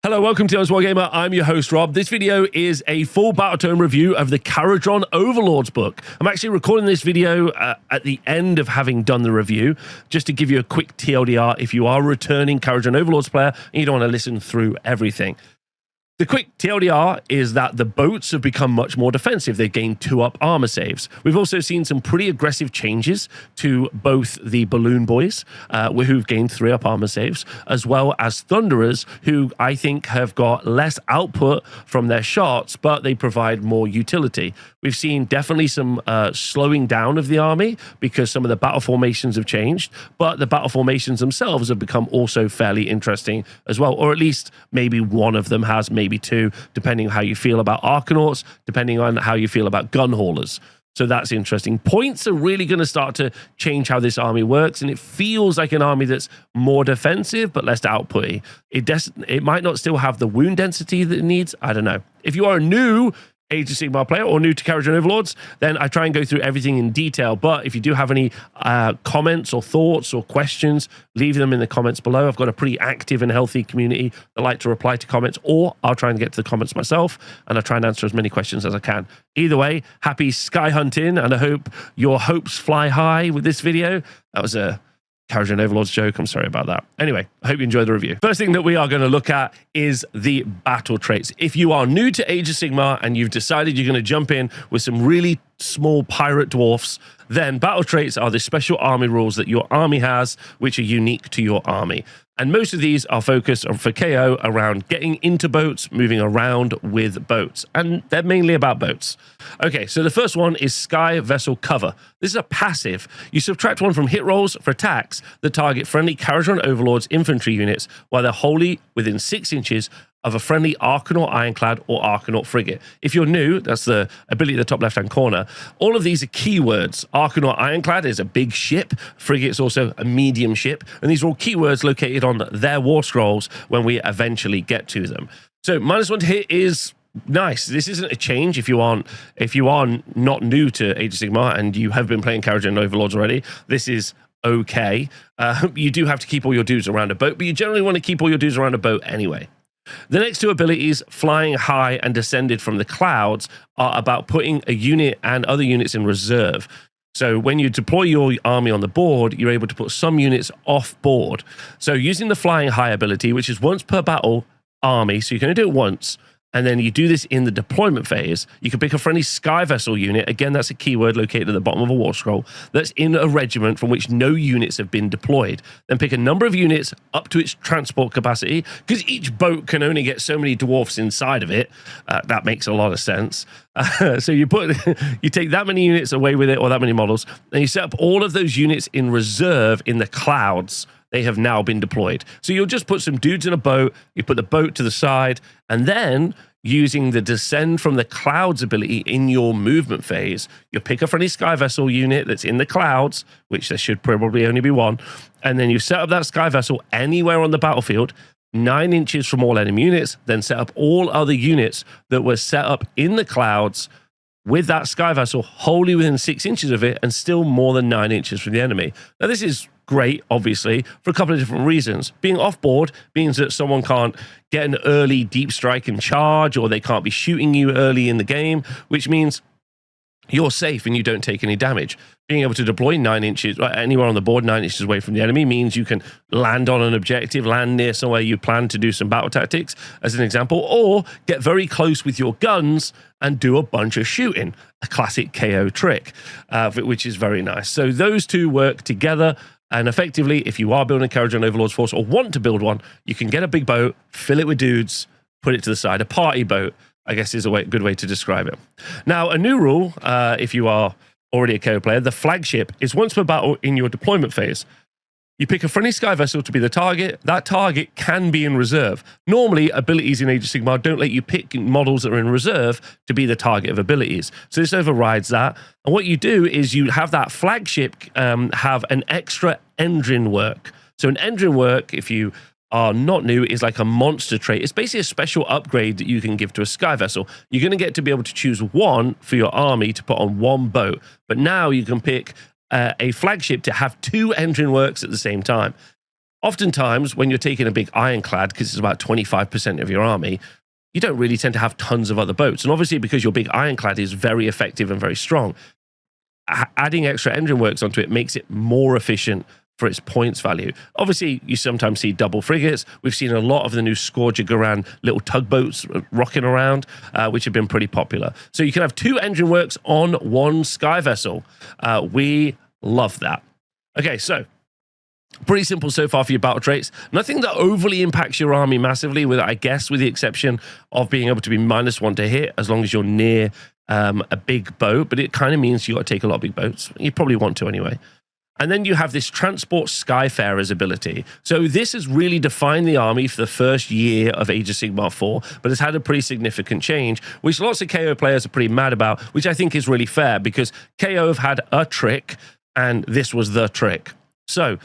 Hello, welcome to Wargamer. I'm your host, Rob. This video is a full Battletome review of the Kharadron Overlords book. I'm actually recording this video at the end of having done the review, just to give you a quick TLDR if you are a returning Kharadron Overlords player and you don't want to listen through everything. The quick TLDR is that the boats have become much more defensive. They've gained 2-up armor saves. We've also seen some pretty aggressive changes to both the Balloon Boys, who've gained 3-up armor saves, as well as Thunderers, who I think have got less output from their shots, but they provide more utility. We've seen definitely some slowing down of the army because some of the battle formations have changed, but the battle formations themselves have become also fairly interesting as well, or at least maybe one of them has, maybe two, depending on how you feel about Argonauts, depending on how you feel about Gunhaulers. So that's interesting. Points are really going to start to change how this army works, and it feels like an army that's more defensive but less outputty. It might not still have the wound density that it needs. I don't know. If you are a new Age of Sigmar player or new to Kharadron Overlords, then I try and go through everything in detail. But if you do have any comments or thoughts or questions, leave them in the comments below. I've got a pretty active and healthy community that like to reply to comments, or I'll try and get to the comments myself, and I'll try and answer as many questions as I can. Either way, happy sky hunting, and I hope your hopes fly high with this video. That was a Kharadron Overlords joke. I'm sorry about that. Anyway, I hope you enjoyed the review. First thing that we are going to look at is the battle traits. If you are new to Age of Sigmar and you've decided you're going to jump in with some really small pirate dwarfs, then battle traits are the special army rules that your army has, which are unique to your army. And most of these are focused on, for KO, around getting into boats, moving around with boats. And they're mainly about boats. Okay, so the first one is Sky Vessel Cover. This is a passive. You subtract 1 from hit rolls for attacks that target friendly Kharadron Overlords infantry units while they're wholly within 6 inches of a friendly Argonaut Ironclad or Argonaut frigate. If you're new, that's the ability at the top left-hand corner. All of these are keywords. Argonaut Ironclad is a big ship. Frigate's also a medium ship. And these are all keywords located on their war scrolls when we eventually get to them. So -1 to hit is nice. This isn't a change if you are not new to Age of Sigmar and you have been playing Kharadron Overlords already. This is okay. You do have to keep all your dudes around a boat, but you generally want to keep all your dudes around a boat anyway. The next two abilities, Flying High and Descended from the Clouds, are about putting a unit and other units in reserve. So when you deploy your army on the board, you're able to put some units off board. So using the Flying High ability, which is once per battle army, so you can only do it once, and then you do this in the deployment phase, you can pick a friendly Sky Vessel unit. Again, that's a keyword located at the bottom of a war scroll. That's in a regiment from which no units have been deployed. Then pick a number of units up to its transport capacity, because each boat can only get so many dwarfs inside of it. That makes a lot of sense. So you take that many units away with it, or that many models, and you set up all of those units in reserve in the clouds. They have now been deployed. So you'll just put some dudes in a boat, you put the boat to the side, and then using the Descend from the Clouds ability in your movement phase, you'll pick a friendly Sky Vessel unit that's in the clouds, which there should probably only be one, and then you set up that Sky Vessel anywhere on the battlefield, 9 inches from all enemy units, then set up all other units that were set up in the clouds with that Sky Vessel wholly within 6 inches of it and still more than 9 inches from the enemy. Now, this is great, obviously, for a couple of different reasons. Being off-board means that someone can't get an early deep strike and charge, or they can't be shooting you early in the game, which means you're safe and you don't take any damage. Being able to deploy 9 inches, anywhere on the board 9 inches away from the enemy, means you can land on an objective, land near somewhere you plan to do some battle tactics, as an example, or get very close with your guns and do a bunch of shooting, a classic KO trick, which is very nice. So those two work together. And effectively, if you are building a Kharadron Overlords force or want to build one, you can get a big boat, fill it with dudes, put it to the side. A party boat, I guess, is a good way to describe it. Now, a new rule, if you are already a KO player, the flagship is once per battle in your deployment phase. You pick a friendly Sky Vessel to be the target. That target can be in reserve. Normally, abilities in Age of Sigmar don't let you pick models that are in reserve to be the target of abilities. So this overrides that. And what you do is you have that flagship have an extra engine work. So an engine work, if you are not new, is like a monster trait. It's basically a special upgrade that you can give to a Sky Vessel. You're going to get to be able to choose one for your army to put on one boat. But now you can pick a flagship to have 2 engine works at the same time. Oftentimes, when you're taking a big Ironclad, because it's about 25% of your army, you don't really tend to have tons of other boats. And obviously, because your big Ironclad is very effective and very strong, adding extra engine works onto it makes it more efficient for its points value. Obviously, you sometimes see double frigates. We've seen a lot of the new Scourger Garan little tugboats rocking around, which have been pretty popular. So you can have 2 engine works on 1 sky vessel. We love that. Okay, so pretty simple so far for your battle traits. Nothing that overly impacts your army massively, with, I guess, with the exception of being able to be -1 to hit as long as you're near a big boat. But it kind of means you got to take a lot of big boats. You probably want to anyway. And then you have this Transport Skyfarer's ability. So this has really defined the army for the first year of Age of Sigmar 4, but it's had a pretty significant change, which lots of KO players are pretty mad about, which I think is really fair, because KO have had a trick, and this was the trick. So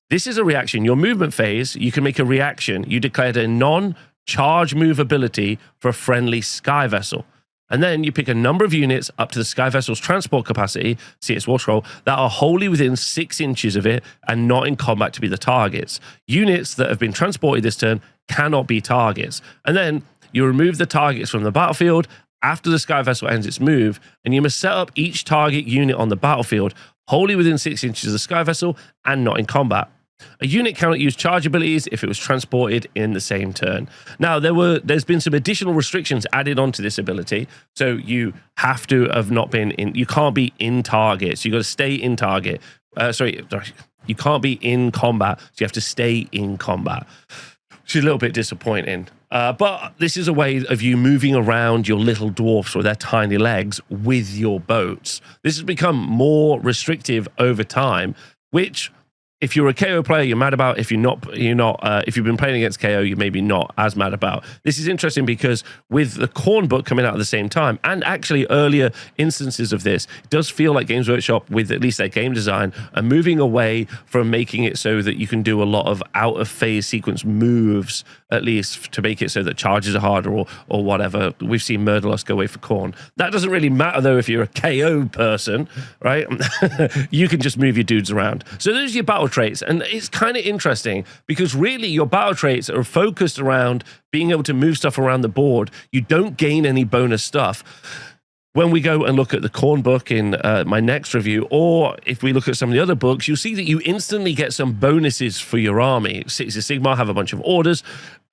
this is a reaction. Your movement phase, you can make a reaction. You declared a non-charge move ability for a friendly sky vessel. And then you pick a number of units up to the sky vessel's transport capacity, see its war scroll, that are wholly within 6 inches of it and not in combat to be the targets. Units that have been transported this turn cannot be targets. And then you remove the targets from the battlefield after the sky vessel ends its move, and you must set up each target unit on the battlefield wholly within 6 inches of the sky vessel and not in combat. A unit cannot use charge abilities if it was transported in the same turn. Now, there's been some additional restrictions added onto this ability. So you have to have not been in, you can't be in target. So you got to stay in target. Sorry, you can't be in combat. So you have to stay in combat, which is a little bit disappointing. But this is a way of you moving around your little dwarfs with their tiny legs with your boats. This has become more restrictive over time, which, if you're a KO player, you're mad about. If you're not. If you've been playing against KO, you're maybe not as mad about. This is interesting because with the Khorne book coming out at the same time, and actually earlier instances of this, it does feel like Games Workshop, with at least their game design, are moving away from making it so that you can do a lot of out-of-phase sequence moves, at least to make it so that charges are harder or whatever. We've seen Murderlust go away for Khorne. That doesn't really matter, though, if you're a KO person, right? You can just move your dudes around. So those are your battle traits, and it's kind of interesting because really your battle traits are focused around being able to move stuff around the board. You don't gain any bonus stuff. When we go and look at the Khorne book in my next review, or if we look at some of the other books, you'll see that you instantly get some bonuses for your army. Cities of Sigmar have a bunch of orders.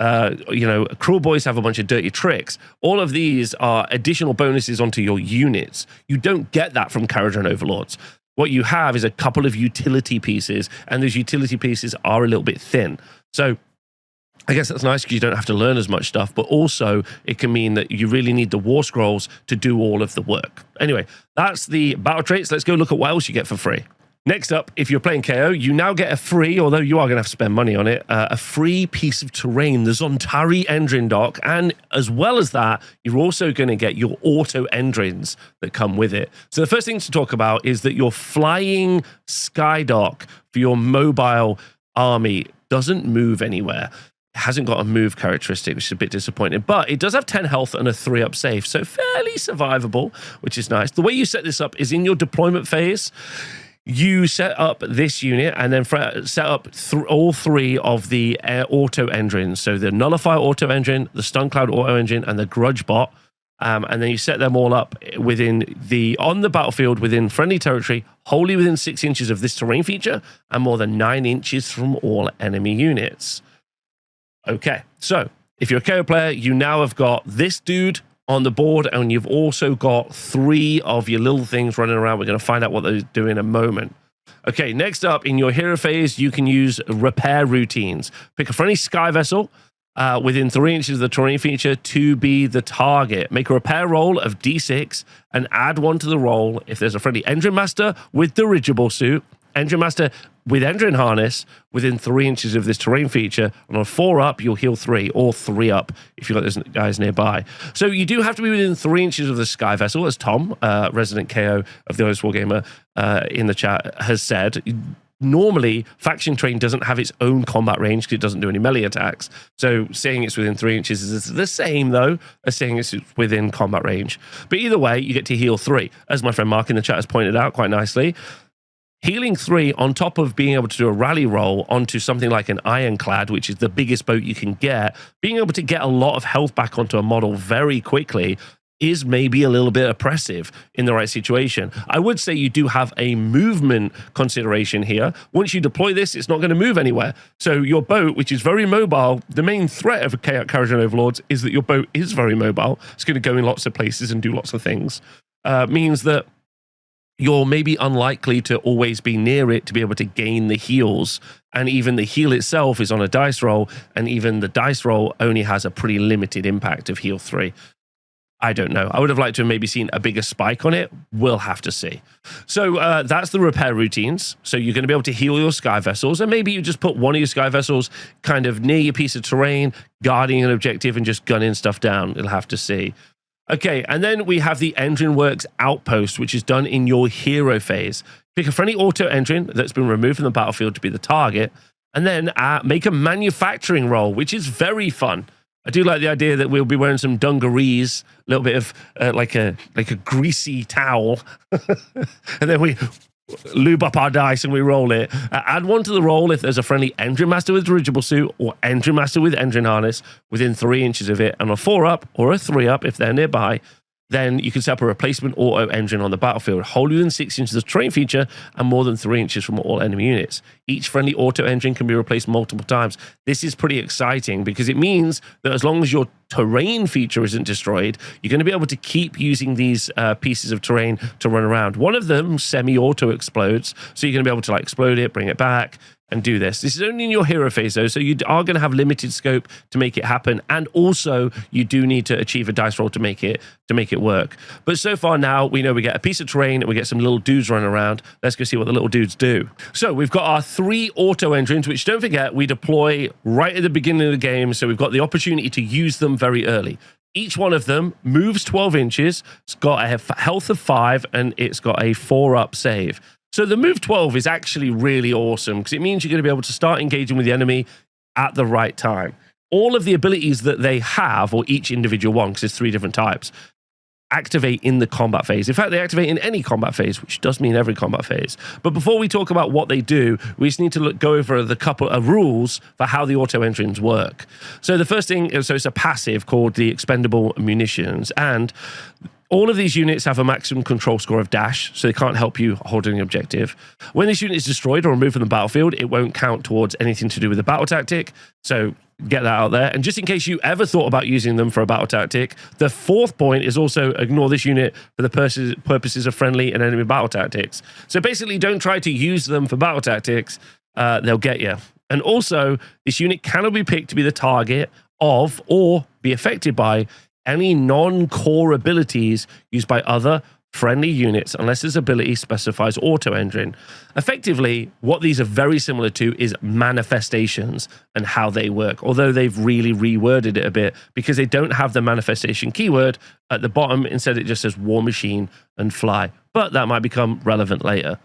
Cruel Boys have a bunch of dirty tricks. All of these are additional bonuses onto your units. You don't get that from Kharadron Overlords. What you have is a couple of utility pieces, and those utility pieces are a little bit thin. So I guess that's nice because you don't have to learn as much stuff, but also it can mean that you really need the war scrolls to do all of the work. Anyway, that's the battle traits. Let's go look at what else you get for free. Next up, if you're playing KO, you now get a free, although you are going to have to spend money on it, a free piece of terrain, the Zontari Endrin Dock. And as well as that, you're also going to get your auto Endrins that come with it. So the first thing to talk about is that your flying sky dock for your mobile army doesn't move anywhere. It hasn't got a move characteristic, which is a bit disappointing, but it does have 10 health and a 3-up save, so fairly survivable, which is nice. The way you set this up is in your deployment phase. You set up this unit and then set up all 3 of the auto engines. So the Nullifier auto engine, the Stun Cloud auto engine, and the Grudge bot. And then you set them all up on the battlefield within friendly territory, wholly within 6 inches of this terrain feature, and more than 9 inches from all enemy units. Okay, so if you're a KO player, you now have got this dude on the board, and you've also got 3 of your little things running around. We're going to find out what they do in a moment. Okay, next up, in your hero phase, you can use repair routines. Pick a friendly sky vessel within 3 inches of the terrain feature to be the target. Make a repair roll of D6 and add 1 to the roll if there's a friendly Engine Master with dirigible suit, Engine Master with engine harness within 3 inches of this terrain feature. And on 4-up, you'll heal 3, or 3-up if you've got those guys nearby. So you do have to be within 3 inches of the sky vessel, as Tom, resident KO of the Honest Wargamer in the chat, has said. Normally, Faction Train doesn't have its own combat range because it doesn't do any melee attacks. So saying it's within 3 inches is the same, though, as saying it's within combat range. But either way, you get to heal 3. As my friend Mark in the chat has pointed out quite nicely, Healing 3 on top of being able to do a rally roll onto something like an Ironclad, which is the biggest boat you can get, being able to get a lot of health back onto a model very quickly is maybe a little bit oppressive in the right situation. I would say you do have a movement consideration here. Once you deploy this, it's not going to move anywhere. So your boat, which is very mobile, the main threat of Kharadron Overlords is that your boat is very mobile. It's going to go in lots of places and do lots of things. Means that you're maybe unlikely to always be near it to be able to gain the heals. And even the heal itself is on a dice roll, and even the dice roll only has a pretty limited impact of heal 3. I don't know. I would have liked to have maybe seen a bigger spike on it. We'll have to see. So that's the repair routines. So you're going to be able to heal your sky vessels, and maybe you just put one of your sky vessels kind of near your piece of terrain, guarding an objective and just gunning stuff down. You'll have to see. Okay, and then we have the Engine Works Outpost, which is done in your hero phase. Pick a friendly auto engine that's been removed from the battlefield to be the target, and then make a manufacturing roll, which is very fun. I do like the idea that we'll be wearing some dungarees, a little bit of like a greasy towel, and then we lube up our dice and we roll it. Add one to the roll if there's a friendly Engine Master with dirigible suit or Engine Master with engine harness within 3 inches of it, and a 4-up or a 3-up if they're nearby. Then you can set up a replacement auto engine on the battlefield, wholly within 6 inches of terrain feature and more than 3 inches from all enemy units. Each friendly auto engine can be replaced multiple times. This is pretty exciting because it means that as long as your terrain feature isn't destroyed, you're going to be able to keep using these pieces of terrain to run around. One of them semi-auto explodes, so you're going to be able to like explode it, bring it back, and do this. This is only in your hero phase though, so you are going to have limited scope to make it happen, and also you do need to achieve a dice roll to make it work. But so far now, we know we get a piece of terrain and we get some little dudes running around. Let's go see what the little dudes do. So we've got our 3 auto engines, which don't forget, we deploy right at the beginning of the game, so we've got the opportunity to use them very early. Each one of them moves 12 inches, it's got a health of 5, and it's got a 4-up save. So the move 12 is actually really awesome because it means you're going to be able to start engaging with the enemy at the right time. All of the abilities that they have, or each individual one, because there's 3 different types, activate in the combat phase. In fact, they activate in any combat phase, which does mean every combat phase. But before we talk about what they do, we just need to go over the couple of rules for how the auto engines work. So the first thing, so it's a passive called the expendable munitions, and all of these units have a maximum control score of dash, so they can't help you holding the objective. When this unit is destroyed or removed from the battlefield, it won't count towards anything to do with the battle tactic, so get that out there. And just in case you ever thought about using them for a battle tactic, the 4th point is also ignore this unit for the purposes of friendly and enemy battle tactics. So basically, don't try to use them for battle tactics, they'll get you. And also, this unit cannot be picked to be the target of or be affected by any non-core abilities used by other friendly units unless this ability specifies auto engine. Effectively, what these are very similar to is manifestations and how they work, although they've really reworded it a bit because they don't have the manifestation keyword at the bottom. Instead, it just says war machine and fly, but that might become relevant later.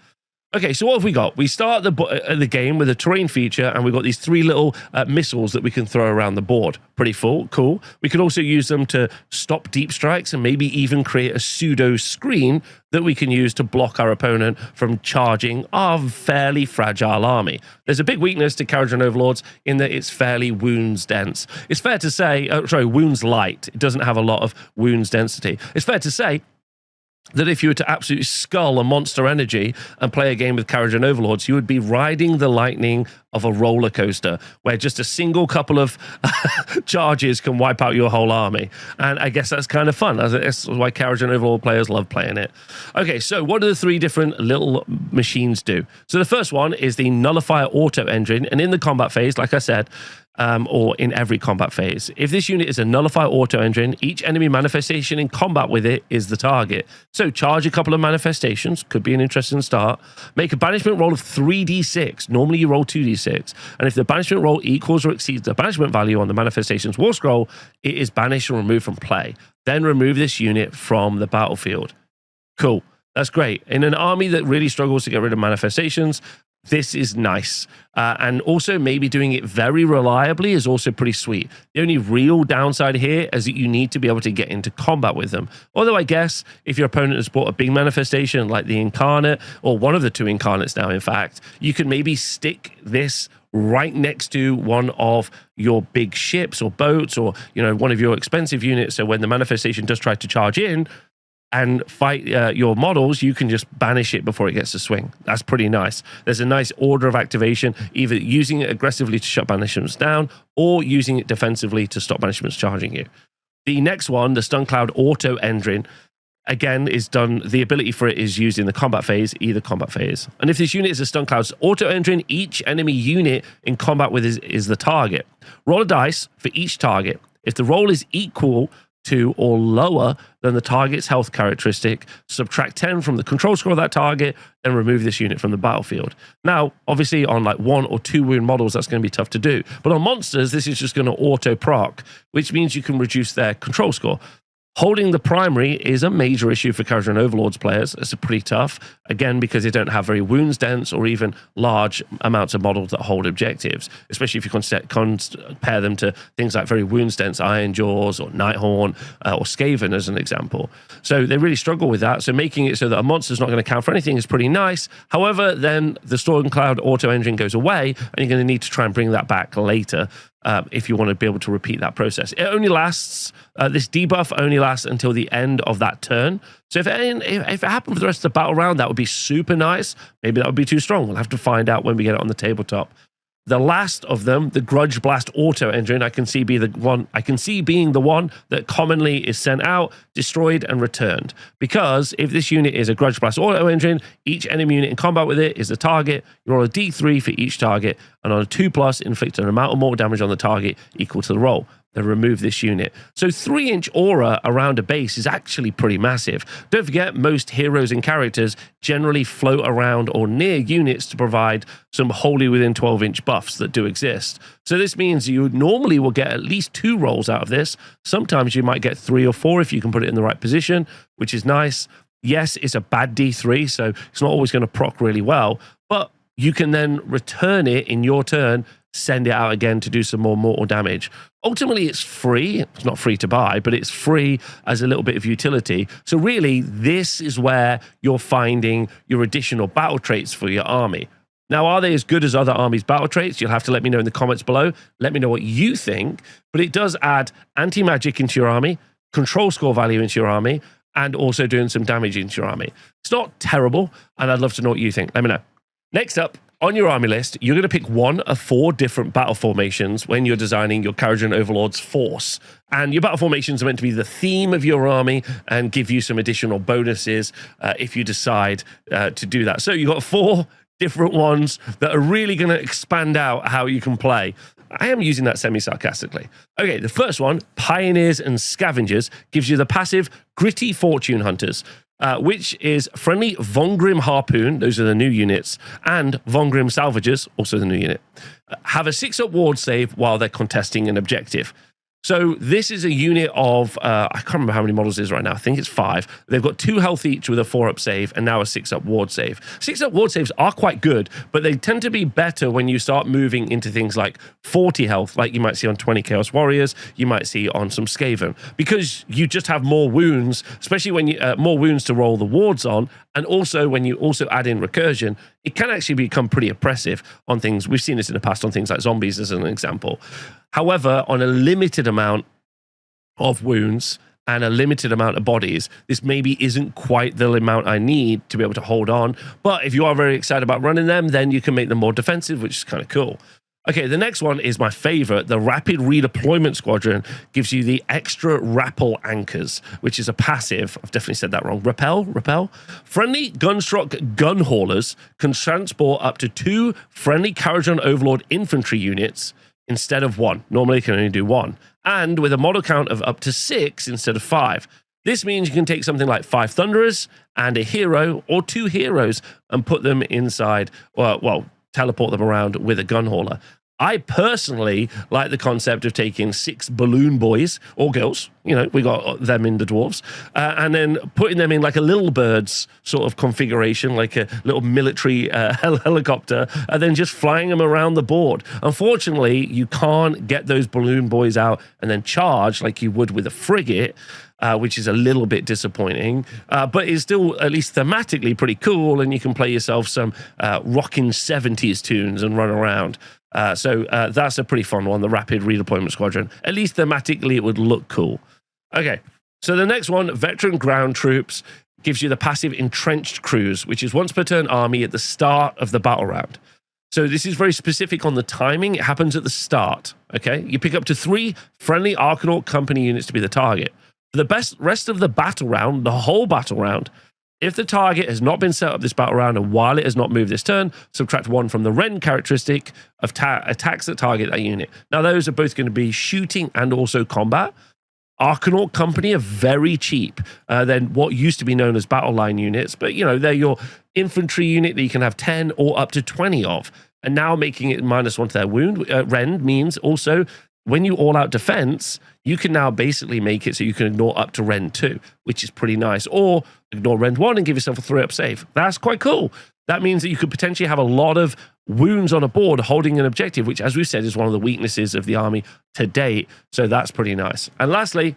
Okay, so what have we got? We start the game with a terrain feature, and we've got these 3 little missiles that we can throw around the board. Pretty cool. We can also use them to stop deep strikes and maybe even create a pseudo screen that we can use to block our opponent from charging our fairly fragile army. There's a big weakness to Kharadron Overlords in that it's fairly wounds dense. It's fair to say, wounds light. It doesn't have a lot of wounds density. It's fair to say that if you were to absolutely skull a monster energy and play a game with Kharadron Overlords, you would be riding the lightning of a roller coaster where just a single couple of charges can wipe out your whole army. And I guess that's kind of fun. That's why Kharadron Overlord players love playing it. Okay, so what do the 3 different little machines do? So the first one is the Nullifier Auto Engine. And in the combat phase, like I said, or in every combat phase, if this unit is a Nullifier Auto Engine, each enemy manifestation in combat with it is the target. So charge a couple of manifestations, could be an interesting start. Make a banishment roll of 3d6. Normally you roll 2d6. And if the banishment roll equals or exceeds the banishment value on the manifestation's war scroll, it is banished or removed from play. Then remove this unit from the battlefield. Cool. That's great. In an army that really struggles to get rid of manifestations, this is nice. And also maybe doing it very reliably is also pretty sweet. The only real downside here is that you need to be able to get into combat with them. Although I guess if your opponent has bought a big manifestation like the Incarnate, or one of the two Incarnates now, in fact, you can maybe stick this right next to one of your big ships or boats, or, you know, one of your expensive units. So when the manifestation does try to charge in and fight your models, you can just banish it before it gets to swing. That's pretty nice. There's a nice order of activation, either using it aggressively to shut banishments down or using it defensively to stop banishments charging you. The next one, the Stun Cloud Auto Engine, again, is done. The ability for it is used in the combat phase, either combat phase. And if this unit is a Stun Cloud's Auto Engine, each enemy unit in combat with is the target. Roll a dice for each target. If the roll is equal to or lower than the target's health characteristic, subtract 10 from the control score of that target, and remove this unit from the battlefield. Now, obviously, on like 1 or 2 wound models, that's going to be tough to do. But on monsters, this is just going to auto proc, which means you can reduce their control score. Holding the primary is a major issue for Kharadron Overlords players. It's pretty tough, again, because they don't have very wounds dense or even large amounts of models that hold objectives, especially if you compare them to things like very wounds dense Iron Jaws or Nighthorn or Skaven as an example. So they really struggle with that. So making it so that a monster's not going to count for anything is pretty nice. However, then the Storm Cloud Auto Engine goes away, and you're going to need to try and bring that back later. If you want to be able to repeat that process. It only lasts, this debuff only lasts until the end of that turn. So if it happened for the rest of the battle round, that would be super nice. Maybe that would be too strong. We'll have to find out when we get it on the tabletop. The last of them, the Grudge Blast Auto Engine, I can see being the one that commonly is sent out, destroyed, and returned. Because if this unit is a Grudge Blast Auto Engine, each enemy unit in combat with it is the target. You roll a d3 for each target, and on a 2+, inflict an amount of mortal damage on the target equal to the roll. Then remove this unit. So 3-inch aura around a base is actually pretty massive. Don't forget, most heroes and characters generally float around or near units to provide some wholly within 12-inch buffs that do exist. So this means you normally will get at least 2 rolls out of this. Sometimes you might get 3 or 4 if you can put it in the right position, which is nice. Yes, it's a bad D3, so it's not always going to proc really well, but you can then return it in your turn, send it out again to do some more mortal damage. Ultimately, it's free. It's not free to buy, but it's free as a little bit of utility. So really, this is where you're finding your additional battle traits for your army. Now, are they as good as other armies' battle traits? You'll have to let me know in the comments below. Let me know what you think. But it does add anti-magic into your army, control score value into your army, and also doing some damage into your army. It's not terrible, and I'd love to know what you think. Let me know. Next up, on your army list, you're going to pick one of 4 different battle formations when you're designing your Kharadron Overlords force. And your battle formations are meant to be the theme of your army and give you some additional bonuses if you decide to do that. So you've got 4 different ones that are really going to expand out how you can play. I am using that semi-sarcastically. Okay, the first one, Pioneers and Scavengers, gives you the passive Gritty Fortune Hunters, which is friendly Von Grimm Harpoon, those are the new units, and Von Grimm Salvagers, also the new unit, have a 6-up ward save while they're contesting an objective. So this is a unit of, I can't remember how many models it is right now. I think it's 5. They've got 2 health each with a 4-up save and now a 6-up ward save. 6-up ward saves are quite good, but they tend to be better when you start moving into things like 40 health, like you might see on 20 Chaos Warriors, you might see on some Skaven, because you just have more wounds, especially when you more wounds to roll the wards on, and also when you also add in recursion, it can actually become pretty oppressive on things. We've seen this in the past on things like zombies as an example. However, on a limited amount of wounds and a limited amount of bodies, this maybe isn't quite the amount I need to be able to hold on. But if you are very excited about running them, then you can make them more defensive, which is kind of cool. Okay, the next one is my favorite. The Rapid Redeployment Squadron gives you the extra Rappel Anchors, which is a passive. I've definitely said that wrong. Repel. Friendly Gunstruck Gunhaulers can transport up to 2 friendly Kharadron Overlord infantry units instead of 1. Normally you can only do 1. And with a model count of up to 6 instead of 5. This means you can take something like 5 Thunderers and a hero or 2 heroes and put them inside, well, teleport them around with a Gunhauler. I personally like the concept of taking 6 balloon boys or girls, you know, we got them in the dwarves, and then putting them in like a little birds sort of configuration, like a little military helicopter, and then just flying them around the board. Unfortunately, you can't get those balloon boys out and then charge like you would with a frigate, which is a little bit disappointing, but is still at least thematically pretty cool, and you can play yourself some rocking 70s tunes and run around. So that's a pretty fun one, the Rapid Redeployment Squadron. At least thematically, it would look cool. Okay, so the next one, Veteran Ground Troops, gives you the passive Entrenched Crews, which is once per turn army at the start of the battle round. So this is very specific on the timing. It happens at the start, okay? You pick up to 3 friendly Argonaut Company units to be the target. For the rest of the battle round, the whole battle round, if the target has not been set up this battle round and while it has not moved this turn, subtract 1 from the Rend characteristic of attacks that target that unit. Now, those are both going to be shooting and also combat. Argonaut Company are very cheap than what used to be known as battle line units, but, you know, they're your infantry unit that you can have 10 or up to 20 of. And now making it -1 to their wound, Rend means also when you all-out defense, you can now basically make it so you can ignore up to Rend 2, which is pretty nice. Or ignore Rend 1 and give yourself a 3-up save. That's quite cool. That means that you could potentially have a lot of wounds on a board holding an objective, which, as we've said, is one of the weaknesses of the army to date. So that's pretty nice. And lastly,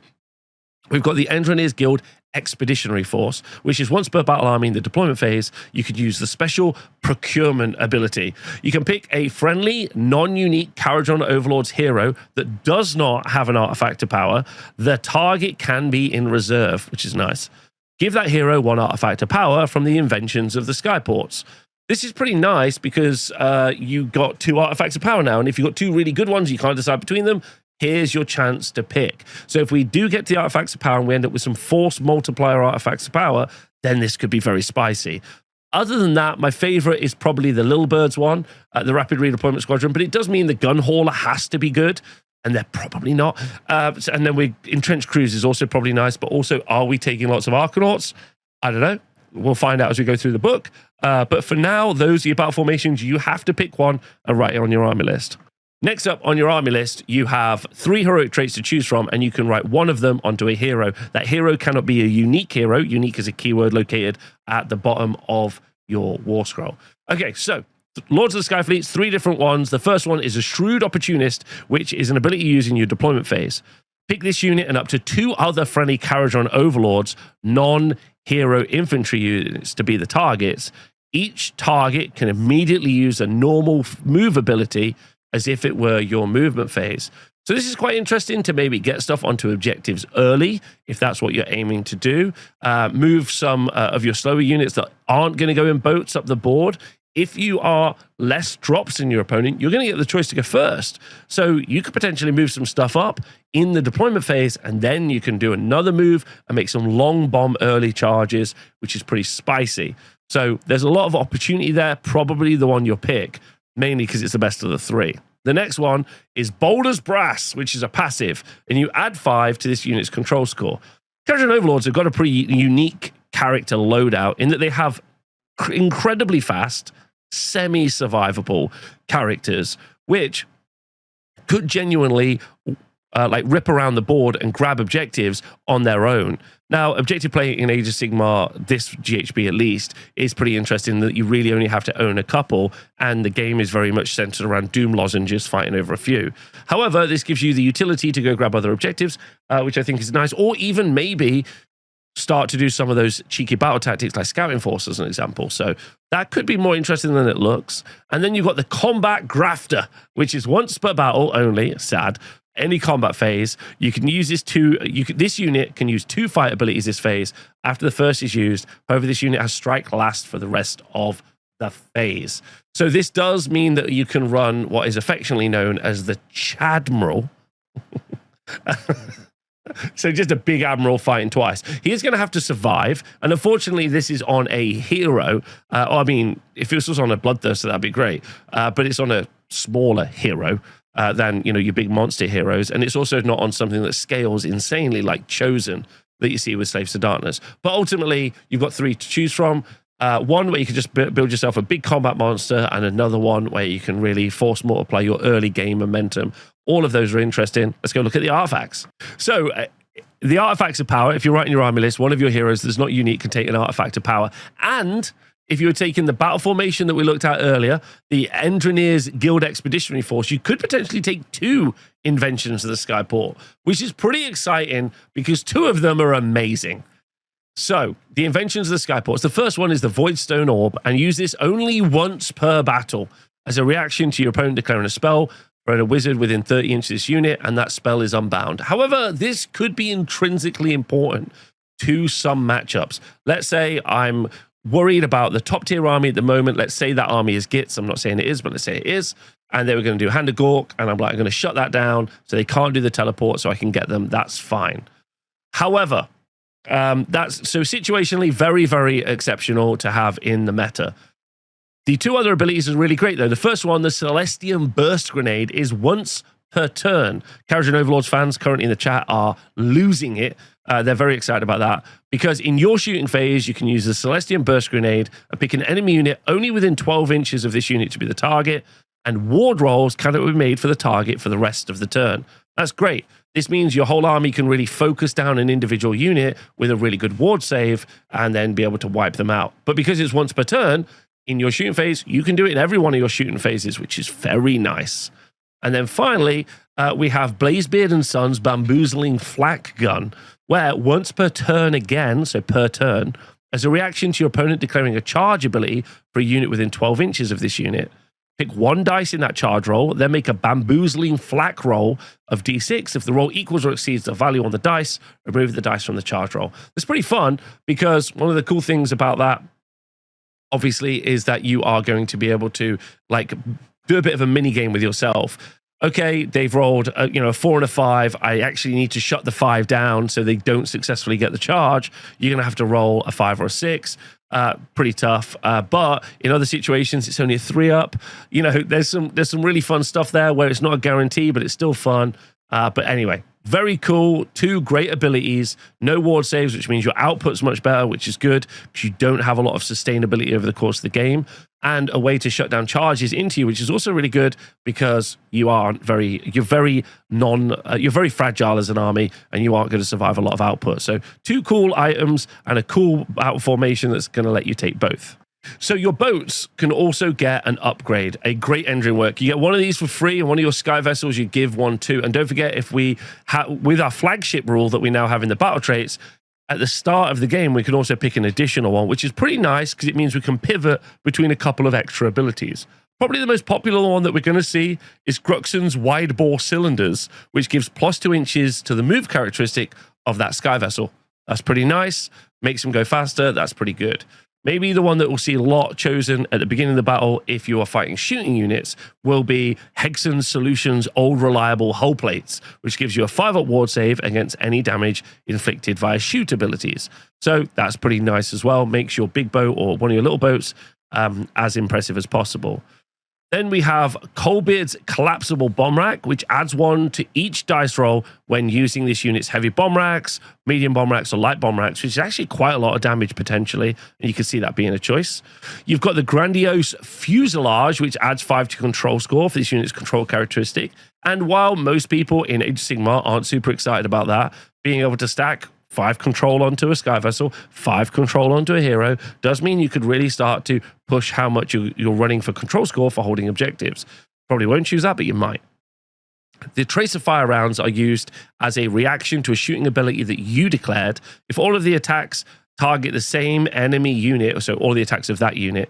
we've got the Engineers Guild Expeditionary Force, which is once per battle army in the deployment phase, you could use the special procurement ability. You can pick a friendly, non-unique Kharadron Overlords hero that does not have an artifact to power. The target can be in reserve, which is nice. Give that hero 1 artifact to power from the Inventions of the Skyports. This is pretty nice because you got 2 artifacts of power now, and if you've got 2 really good ones, you can't decide between them. Here's your chance to pick. So if we do get the artifacts of power and we end up with some force multiplier artifacts of power, then this could be very spicy. Other than that, my favorite is probably the Little Birds one, the Rapid Redeployment Squadron, but it does mean the Gunhauler has to be good, and they're probably not. And then Entrenched Crews is also probably nice, but also, are we taking lots of Argonauts? I don't know. We'll find out as we go through the book. But for now, those are your battle formations. You have to pick one and write it on your army list. Next up on your army list, you have 3 heroic traits to choose from, and you can write one of them onto a hero. That hero cannot be a unique hero. Unique is a keyword located at the bottom of your war scroll. Okay, so Lords of the Skyfleets, 3 different ones. The first one is a Shrewd Opportunist, which is an ability you use in your deployment phase. Pick this unit and up to 2 other friendly Kharadron Overlords, non-hero infantry units to be the targets. Each target can immediately use a normal move ability as if it were your movement phase. So this is quite interesting to maybe get stuff onto objectives early, if that's what you're aiming to do. Move some of your slower units that aren't going to go in boats up the board. If you are less drops than your opponent, you're going to get the choice to go first. So you could potentially move some stuff up in the deployment phase, and then you can do another move and make some long bomb early charges, which is pretty spicy. So there's a lot of opportunity there, probably the one you'll pick, mainly because it's the best of the 3. The next one is Boulder's Brass, which is a passive, and you add 5 to this unit's control score. Kharadron Overlords have got a pretty unique character loadout in that they have incredibly fast, semi-survivable characters, which could genuinely like rip around the board and grab objectives on their own. Now, objective play in Age of Sigmar, this GHB at least, is pretty interesting that you really only have to own a couple, and the game is very much centered around Doom lozenges fighting over a few. However, this gives you the utility to go grab other objectives, which I think is nice, or even maybe start to do some of those cheeky battle tactics like Scouting Force as an example. So that could be more interesting than it looks. And then you've got the Combat Grafter, which is once per battle only, sad. Any combat phase, you can use this this unit can use 2 fight abilities this phase after the first is used. However, this unit has strike last for the rest of the phase. So this does mean that you can run what is affectionately known as the Chadmiral. So just a big admiral fighting twice. He is going to have to survive, and unfortunately, this is on a hero. I mean, if this was on a Bloodthirster, that'd be great. But it's on a smaller hero than your big monster heroes, and it's also not on something that scales insanely like Chosen that you see with Slaves to Darkness. But ultimately, you've got 3 to choose from. One where you can just build yourself a big combat monster, and another one where you can really force multiply your early game momentum. All of those are interesting. Let's go look at the artifacts. So the artifacts of power, if you're writing your army list, one of your heroes that's not unique can take an artifact of power. And if you were taking the battle formation that we looked at earlier, the Endrinir's Guild Expeditionary Force, you could potentially take 2 Inventions of the Skyport, which is pretty exciting because 2 of them are amazing. So, the Inventions of the Skyports. The first one is the Voidstone Orb, and use this only once per battle as a reaction to your opponent declaring a spell or a wizard within 30 inches of this unit, and that spell is unbound. However, this could be intrinsically important to some matchups. Let's say I'm worried about the top tier army at the moment. Let's say that army is Gits. I'm not saying it is, but let's say it is. And they were going to do Hand of Gork, and I'm like, I'm going to shut that down so they can't do the teleport so I can get them. That's fine. However, that's so situationally very, very exceptional to have in the meta. The 2 other abilities are really great, though. The first one, the Celestium Burst Grenade, is once per turn. Kharadron Overlords fans currently in the chat are losing it. They're very excited about that because in your shooting phase, you can use the Celestium Burst Grenade and pick an enemy unit only within 12 inches of this unit to be the target, and ward rolls cannot be made for the target for the rest of the turn. That's great. This means your whole army can really focus down an individual unit with a really good ward save and then be able to wipe them out. But because it's once per turn, in your shooting phase, you can do it in every one of your shooting phases, which is very nice. And then finally, we have Blazebeard and Sons Bamboozling Flak Gun, where once per turn again, so per turn, as a reaction to your opponent declaring a charge ability for a unit within 12 inches of this unit, pick 1 dice in that charge roll, then make a Bamboozling Flak roll of d6. If the roll equals or exceeds the value on the dice, remove the dice from the charge roll. It's pretty fun because one of the cool things about that, obviously, is that you are going to be able to like do a bit of a mini game with yourself. Okay, they've rolled a 4 and a 5. I actually need to shut the 5 down so they don't successfully get the charge. You're going to have to roll a 5 or a 6. Pretty tough. But in other situations, it's only a 3-up. You know, there's some really fun stuff there where it's not a guarantee, but it's still fun. But anyway, very cool. 2 great abilities. No ward saves, which means your output's much better, which is good because you don't have a lot of sustainability over the course of the game. And a way to shut down charges into you, which is also really good because you're very fragile as an army and you aren't going to survive a lot of output. So 2 cool items and a cool out formation that's going to let you take both. So your boats can also get an upgrade, a great engine work. You get one of these for free, and one of your sky vessels you give one to. And don't forget, if we with our flagship rule that we now have in the battle traits, at the start of the game, we can also pick an additional one, which is pretty nice because it means we can pivot between a couple of extra abilities. Probably the most popular one that we're going to see is Gruxon's Wide Bore Cylinders, which gives +2 inches to the move characteristic of that sky vessel. That's pretty nice. Makes them go faster. That's pretty good. Maybe the one that we'll see a lot chosen at the beginning of the battle if you are fighting shooting units will be Hexen Solutions Old Reliable Hull Plates, which gives you a 5-up ward save against any damage inflicted via shoot abilities. So that's pretty nice as well. Makes your big boat or one of your little boats as impressive as possible. Then we have Colbeard's Collapsible Bomb Rack, which adds 1 to each dice roll when using this unit's heavy bomb racks, medium bomb racks, or light bomb racks, which is actually quite a lot of damage potentially, and you can see that being a choice. You've got the Grandiose Fuselage, which adds 5 to control score for this unit's control characteristic. And while most people in Age of Sigmar aren't super excited about that, being able to stack 5 control onto a sky vessel, 5 control onto a hero, does mean you could really start to push how much you're running for control score for holding objectives. Probably won't choose that, but you might. The Tracer Fire rounds are used as a reaction to a shooting ability that you declared. If all of the attacks target the same enemy unit, so all the attacks of that unit,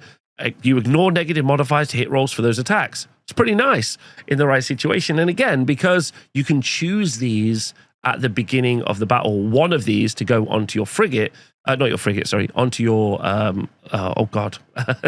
you ignore negative modifiers to hit rolls for those attacks. It's pretty nice in the right situation. And again, because you can choose these at the beginning of the battle, one of these to go onto your frigate, not your frigate, sorry, onto your,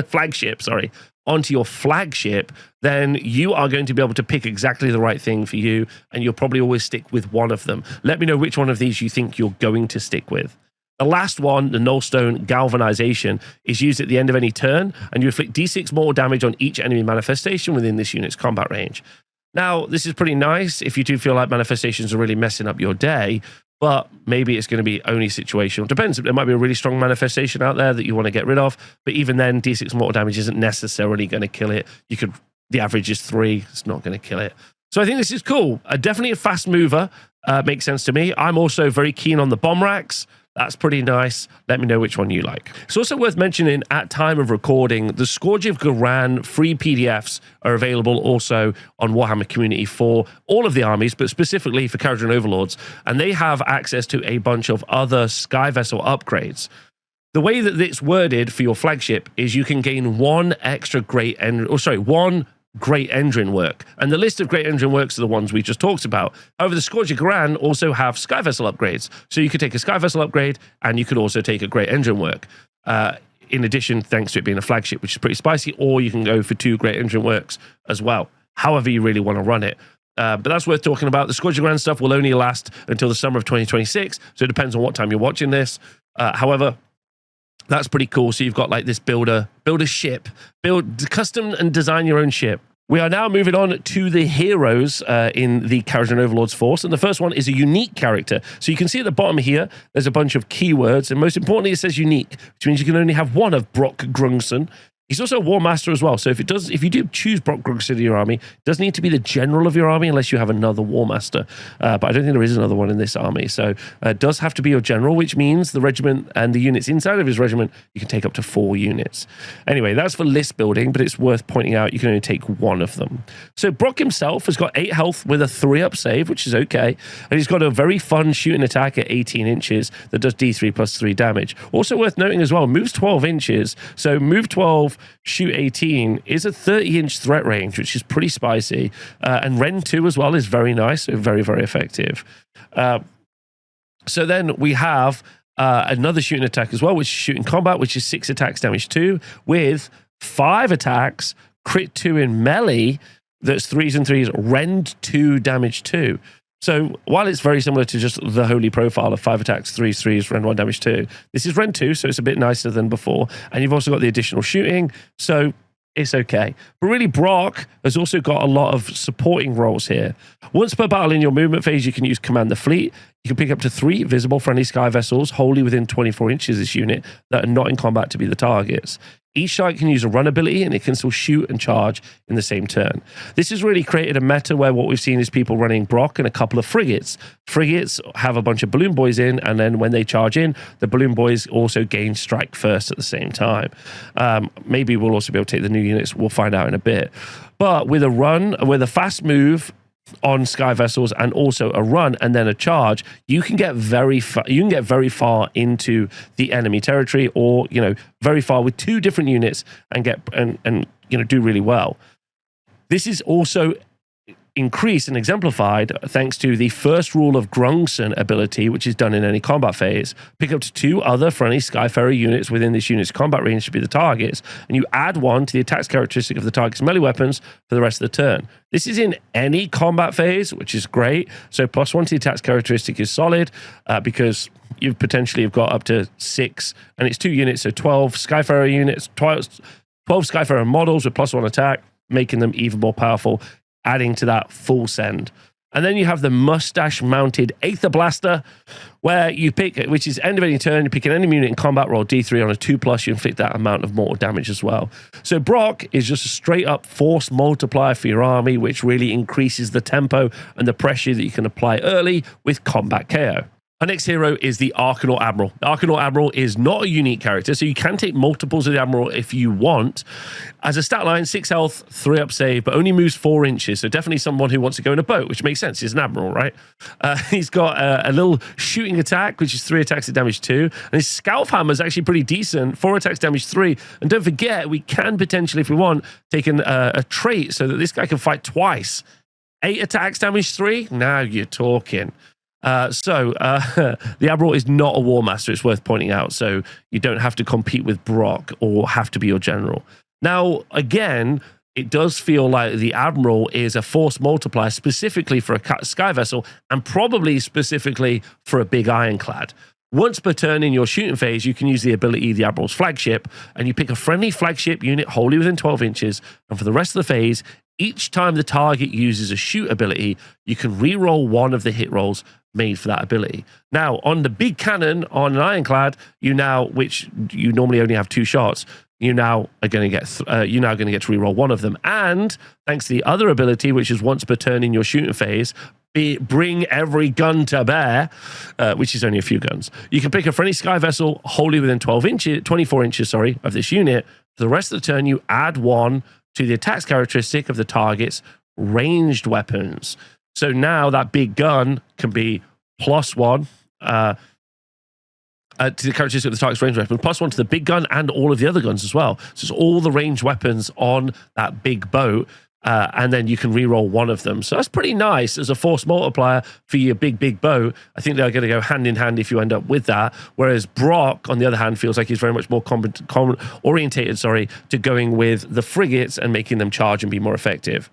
flagship, sorry, onto your flagship, then you are going to be able to pick exactly the right thing for you, and you'll probably always stick with one of them. Let me know which one of these you think you're going to stick with. The last one, the Nullstone Galvanization, is used at the end of any turn, and you inflict d6 mortal damage on each enemy manifestation within this unit's combat range. Now, this is pretty nice if you do feel like manifestations are really messing up your day, but maybe it's going to be only situational. Depends. There might be a really strong manifestation out there that you want to get rid of, but even then, D6 mortal damage isn't necessarily going to kill it. The average is 3. It's not going to kill it. So I think this is cool. Definitely a fast mover. Makes sense to me. I'm also very keen on the bomb racks. That's pretty nice. Let me know which one you like. It's also worth mentioning, at time of recording, the Scourge of Garan free PDFs are available also on Warhammer Community for all of the armies, but specifically for Kharadron Overlords. And they have access to a bunch of other Sky Vessel upgrades. The way that it's worded for your flagship is you can gain one great engine work, and the list of great engine works are the ones we just talked about. However, the Scourge of Garan also have Sky Vessel upgrades, so you could take a Sky Vessel upgrade and you could also take a great engine work. In addition, thanks to it being a flagship, which is pretty spicy, or you can go for 2 great engine works as well, however you really want to run it. But that's worth talking about. The Scourge of Garan stuff will only last until the summer of 2026, so it depends on what time you're watching this. However, that's pretty cool. So you've got like this build a ship, custom and design your own ship. We are now moving on to the heroes in the Kharadron Overlords force. And the first one is a unique character. So you can see at the bottom here, there's a bunch of keywords. And most importantly, it says unique, which means you can only have one of Brock Grungson. He's also a War Master as well. So if you do choose Brock Grungson in your army, it doesn't need to be the general of your army unless you have another War Master. But I don't think there is another one in this army. So it does have to be your general, which means the regiment and the units inside of his regiment, you can take up to 4 units. Anyway, that's for list building, but it's worth pointing out you can only take one of them. So Brock himself has got 8 health with a 3-up save, which is okay. And he's got a very fun shooting attack at 18 inches that does D3 plus 3 damage. Also worth noting as well, moves 12 inches. So move 12, shoot 18 is a 30-inch threat range, which is pretty spicy. And Ren 2 as well is very nice, so very, very effective. So then we have another shooting attack as well, which is shooting combat, which is 6 attacks, damage 2, with 5 attacks, crit 2 in melee, that's 3s and 3s, rend 2, damage 2. So while it's very similar to just the holy profile of 5 attacks, 3s, rend 1, damage 2, this is rend 2, so it's a bit nicer than before. And you've also got the additional shooting, so it's okay. But really, Brock has also got a lot of supporting roles here. Once per battle in your movement phase, you can use Command the Fleet. You can pick up to 3 visible friendly sky vessels wholly within 24 inches of this unit that are not in combat to be the targets. Each site can use a run ability, and it can still shoot and charge in the same turn. This has really created a meta where what we've seen is people running Brock and a couple of frigates. Frigates have a bunch of balloon boys in, and then when they charge in, the balloon boys also gain strike first at the same time. Maybe we'll also be able to take the new units. We'll find out in a bit. But with a fast move on sky vessels and also a run and then a charge, you can get very far into the enemy territory, or very far with 2 different units and do really well. This is also increased and exemplified thanks to the first rule of Grungson ability, which is done in any combat phase. Pick up to 2 other friendly Skyfarer units within this unit's combat range to be the targets, and you add 1 to the attacks characteristic of the target's melee weapons for the rest of the turn. This is in any combat phase, which is great. So +1 to the attacks characteristic is solid because you potentially have got up to 6, and it's 2 units, so 12 Skyfarer units, 12 Skyfarer models with +1 attack, making them even more powerful, adding to that full send. And then you have the mustache-mounted Aether Blaster, where you pick, which is end of any turn, you pick an enemy unit in combat, roll D3 on a 2+, you inflict that amount of mortal damage as well. So Brock is just a straight-up force multiplier for your army, which really increases the tempo and the pressure that you can apply early with combat KO. Our next hero is the Argonaut Admiral. The Argonaut Admiral is not a unique character, so you can take multiples of the Admiral if you want. As a stat line, 6 health, 3-up save, but only moves 4 inches, so definitely someone who wants to go in a boat, which makes sense. He's an Admiral, right? He's got a little shooting attack, which is 3 attacks at damage 2, and his Scalp Hammer is actually pretty decent, 4 attacks, damage 3, and don't forget, we can potentially, if we want, take a trait so that this guy can fight twice. 8 attacks, damage 3? Now you're talking. The Admiral is not a War Master, it's worth pointing out, so you don't have to compete with Brock or have to be your general. Now, again, it does feel like the Admiral is a force multiplier specifically for a sky vessel and probably specifically for a big Ironclad. Once per turn in your shooting phase, you can use the ability, the Admiral's Flagship, and you pick a friendly flagship unit wholly within 12 inches, and for the rest of the phase, Each time the target uses a shoot ability, you can re-roll one of the hit rolls made for that ability. Now, on the big cannon on an Ironclad, which you normally only have 2 shots, you now are going to get to re-roll one of them. And thanks to the other ability, which is once per turn in your shooting phase, bring every gun to bear, which is only a few guns. You can pick a friendly sky vessel wholly within 24 inches, of this unit. For the rest of the turn, you add 1 to the attacks characteristic of the target's ranged weapons. So now that big gun can be +1 to the characteristic of the target's ranged weapon, +1 to the big gun and all of the other guns as well. So it's all the ranged weapons on that big boat, and then you can re-roll one of them. So that's pretty nice as a force multiplier for your big boat. I think they're going to go hand in hand if you end up with that. Whereas Brock, on the other hand, feels like he's very much more orientated to going with the frigates and making them charge and be more effective.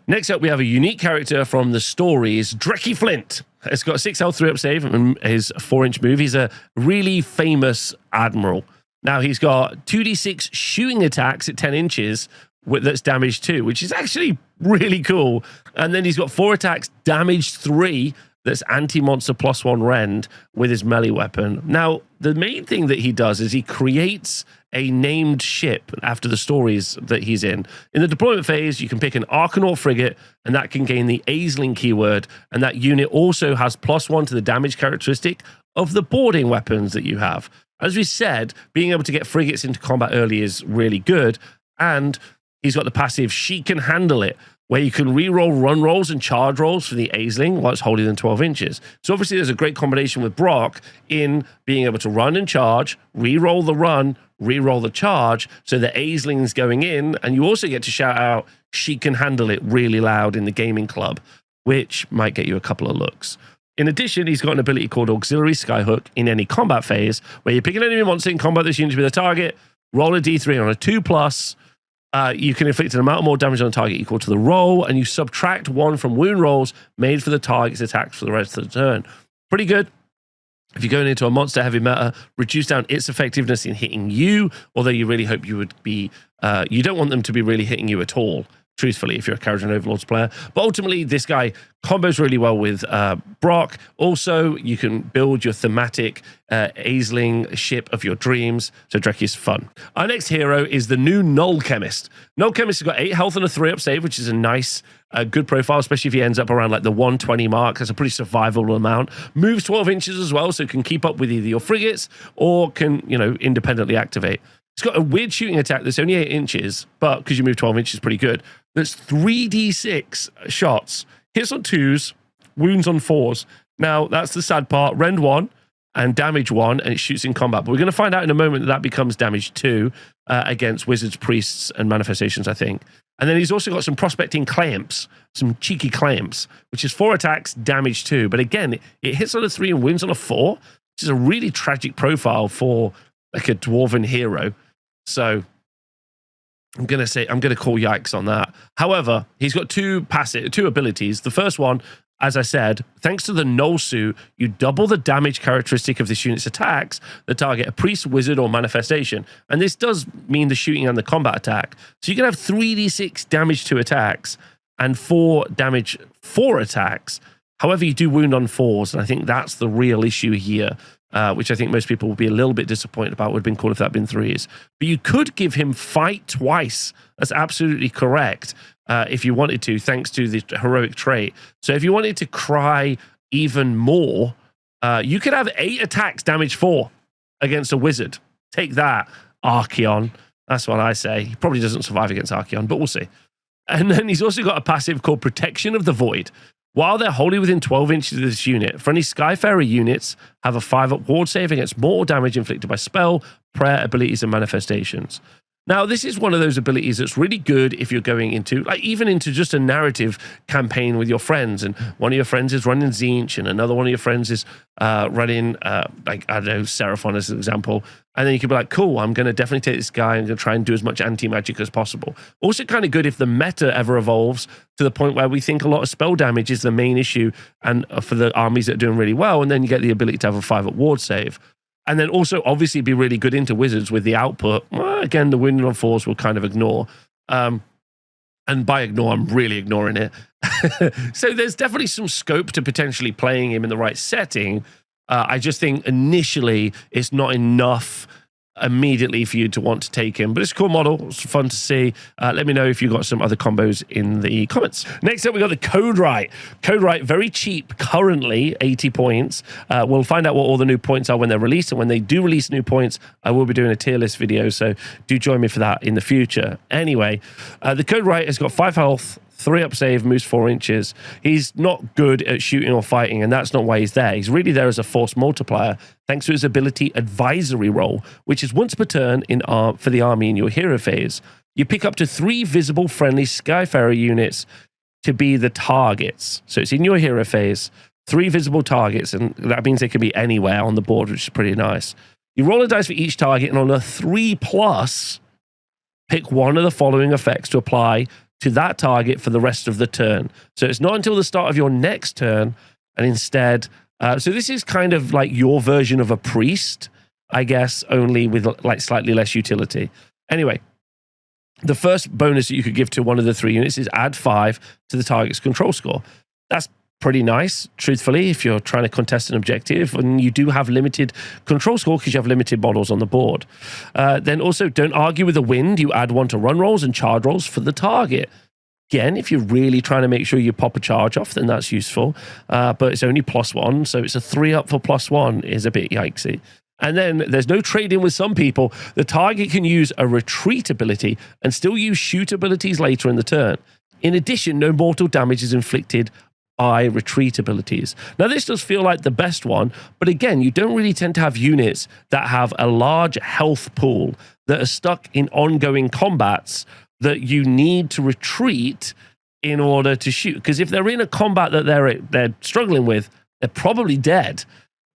Next up, we have a unique character from the stories, Dreky Flint. It's got a 6 health, 3 up save, and his 4-inch move. He's a really famous admiral. Now, he's got 2d6 shooting attacks at 10 inches that's damage 2, which is actually really cool. And then he's got 4 attacks, damage 3, that's anti-monster +1 rend with his melee weapon. Now, the main thing that he does is he creates a named ship after the stories that he's in. In the deployment phase, you can pick an Argonaut frigate, and that can gain the Aisling keyword, and that unit also has +1 to the damage characteristic of the boarding weapons that you have. As we said, being able to get frigates into combat early is really good, and he's got the passive She Can Handle It, where you can re-roll run rolls and charge rolls for the Aisling while it's holding than 12 inches. So obviously there's a great combination with Brock in being able to run and charge, re-roll the run, re-roll the charge, so the Aisling's going in, and you also get to shout out, She Can Handle It really loud in the gaming club, which might get you a couple of looks. In addition, he's got an ability called Auxiliary Skyhook in any combat phase, where you pick an enemy monster in combat that's unit to be the target, roll a d3 on a 2+, you can inflict an amount more damage on the target equal to the roll, and you subtract 1 from wound rolls made for the target's attacks for the rest of the turn. Pretty good. If you're going into a monster heavy meta, reduce down its effectiveness in hitting you, although you really hope you would be, you don't want them to be really hitting you at all, truthfully, if you're a Kharadron Overlords player. But ultimately, this guy combos really well with Brock. Also, you can build your thematic Aisling ship of your dreams, so Dreky is fun. Our next hero is the new Null Chemist. Null Chemist has got 8 health and a 3 up save, which is a nice, good profile, especially if he ends up around like the 120 mark. That's a pretty survivable amount. Moves 12 inches as well, so can keep up with either your frigates or can, independently activate. It's got a weird shooting attack that's only 8 inches, but because you move 12 inches, pretty good. That's 3d6 shots, hits on 2s, wounds on 4s. Now, that's the sad part. Rend 1 and damage 1, and it shoots in combat. But we're going to find out in a moment that becomes damage 2 against wizards, priests, and manifestations, I think. And then he's also got some prospecting clamps, some cheeky clamps, which is 4 attacks, damage 2. But again, it hits on a 3 and wins on a 4, which is a really tragic profile for like a dwarven hero. So I'm going to call yikes on that. However, he's got 2 abilities. The first one, as I said, thanks to the Null suit, you double the damage characteristic of this unit's attacks that target a priest, wizard, or manifestation. And this does mean the shooting and the combat attack. So you can have 3d6 damage 2 attacks and 4 damage 4 attacks. However, you do wound on 4s, and I think that's the real issue here. Which I think most people would be a little bit disappointed about. Would have been cool if that had been 3s. But you could give him fight twice. That's absolutely correct if you wanted to, thanks to the heroic trait. So if you wanted to cry even more, you could have 8 attacks, damage 4 against a wizard. Take that, Archeon. That's what I say. He probably doesn't survive against Archeon, but we'll see. And then he's also got a passive called Protection of the Void. While they're wholly within 12 inches of this unit, friendly Skyfarer units have a 5-up ward save against mortal damage inflicted by spell, prayer, abilities, and manifestations. Now, this is one of those abilities that's really good if you're going into, even into just a narrative campaign with your friends, and one of your friends is running Tzeentch, and another one of your friends is running, Seraphon as an example. And then you could be like, cool, I'm going to definitely take this guy and going to try and do as much anti-magic as possible. Also kind of good if the meta ever evolves to the point where we think a lot of spell damage is the main issue and for the armies that are doing really well, and then you get the ability to have a 5-up ward save. And then also, obviously, be really good into wizards with the output. Well, again, the wounded on 4s will kind of ignore. And And by ignore, I'm really ignoring it. So there's definitely some scope to potentially playing him in the right setting. I just think initially it's not enough immediately for you to want to take him, but it's a cool model. It's fun to see. Let me know if you've got some other combos in the comments. Next up, we got the Codright. Codright, very cheap currently, 80 points. We'll find out what all the new points are when they're released, and when they do release new points, I will be doing a tier list video, so do join me for that in the future. Anyway, the Codright has got 5 health, 3 up save, moves 4 inches. He's not good at shooting or fighting, and that's not why he's there. He's really there as a force multiplier, thanks to his ability Advisory Role, which is once per turn for the army in your hero phase. You pick up to 3 visible friendly Skyfarer units to be the targets. So it's in your hero phase, 3 visible targets, and that means they can be anywhere on the board, which is pretty nice. You roll a dice for each target, and on a 3+, pick one of the following effects to apply to that target for the rest of the turn. So it's not until the start of your next turn, and instead, so this is kind of like your version of a priest, I guess, only with like slightly less utility. Anyway, the first bonus that you could give to one of the 3 units is add 5 to the target's control score. That's pretty nice, truthfully, if you're trying to contest an objective and you do have limited control score because you have limited models on the board. Then also, don't argue with the wind. You add 1 to run rolls and charge rolls for the target. Again, if you're really trying to make sure you pop a charge off, then that's useful. But it's only +1, so it's a 3 up for +1 is a bit yikesy. And then there's no trade-in with some people. The target can use a retreat ability and still use shoot abilities later in the turn. In addition, no mortal damage is inflicted by retreat abilities. Now, this does feel like the best one, but again, you don't really tend to have units that have a large health pool that are stuck in ongoing combats that you need to retreat in order to shoot. Because if they're in a combat that they're struggling with, they're probably dead,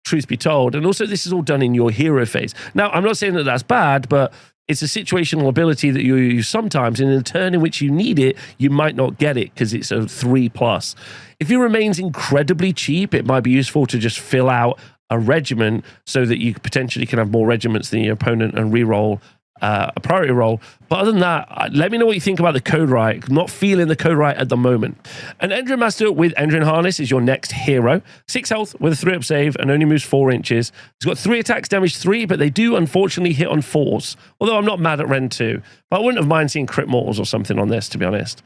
truth be told. And also, this is all done in your hero phase. Now, I'm not saying that that's bad, but it's a situational ability that you use sometimes, and in a turn in which you need it, you might not get it because it's a 3+. If he remains incredibly cheap, it might be useful to just fill out a regiment so that you potentially can have more regiments than your opponent and re-roll a priority roll. But other than that, let me know what you think about the Codright. Not feeling the Codright at the moment. An Endmaster with Endrin Harness is your next hero. 6 health with a 3 up save and only moves 4 inches. He's got 3 attacks, damage 3, but they do unfortunately hit on 4s. Although I'm not mad at Ren 2. But I wouldn't have mind seeing crit mortals or something on this, to be honest.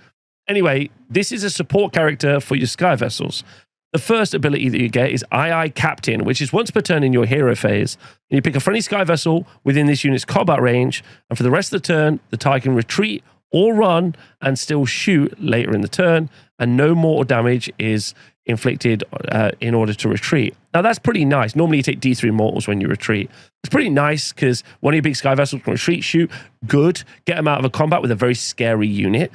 Anyway, this is a support character for your Sky Vessels. The first ability that you get is II Captain, which is once per turn in your hero phase. And you pick a friendly Sky Vessel within this unit's combat range, and for the rest of the turn, the target can retreat or run and still shoot later in the turn, and no mortal damage is inflicted in order to retreat. Now, that's pretty nice. Normally, you take D3 mortals when you retreat. It's pretty nice because one of your big Sky Vessels can retreat, shoot, good, get them out of a combat with a very scary unit.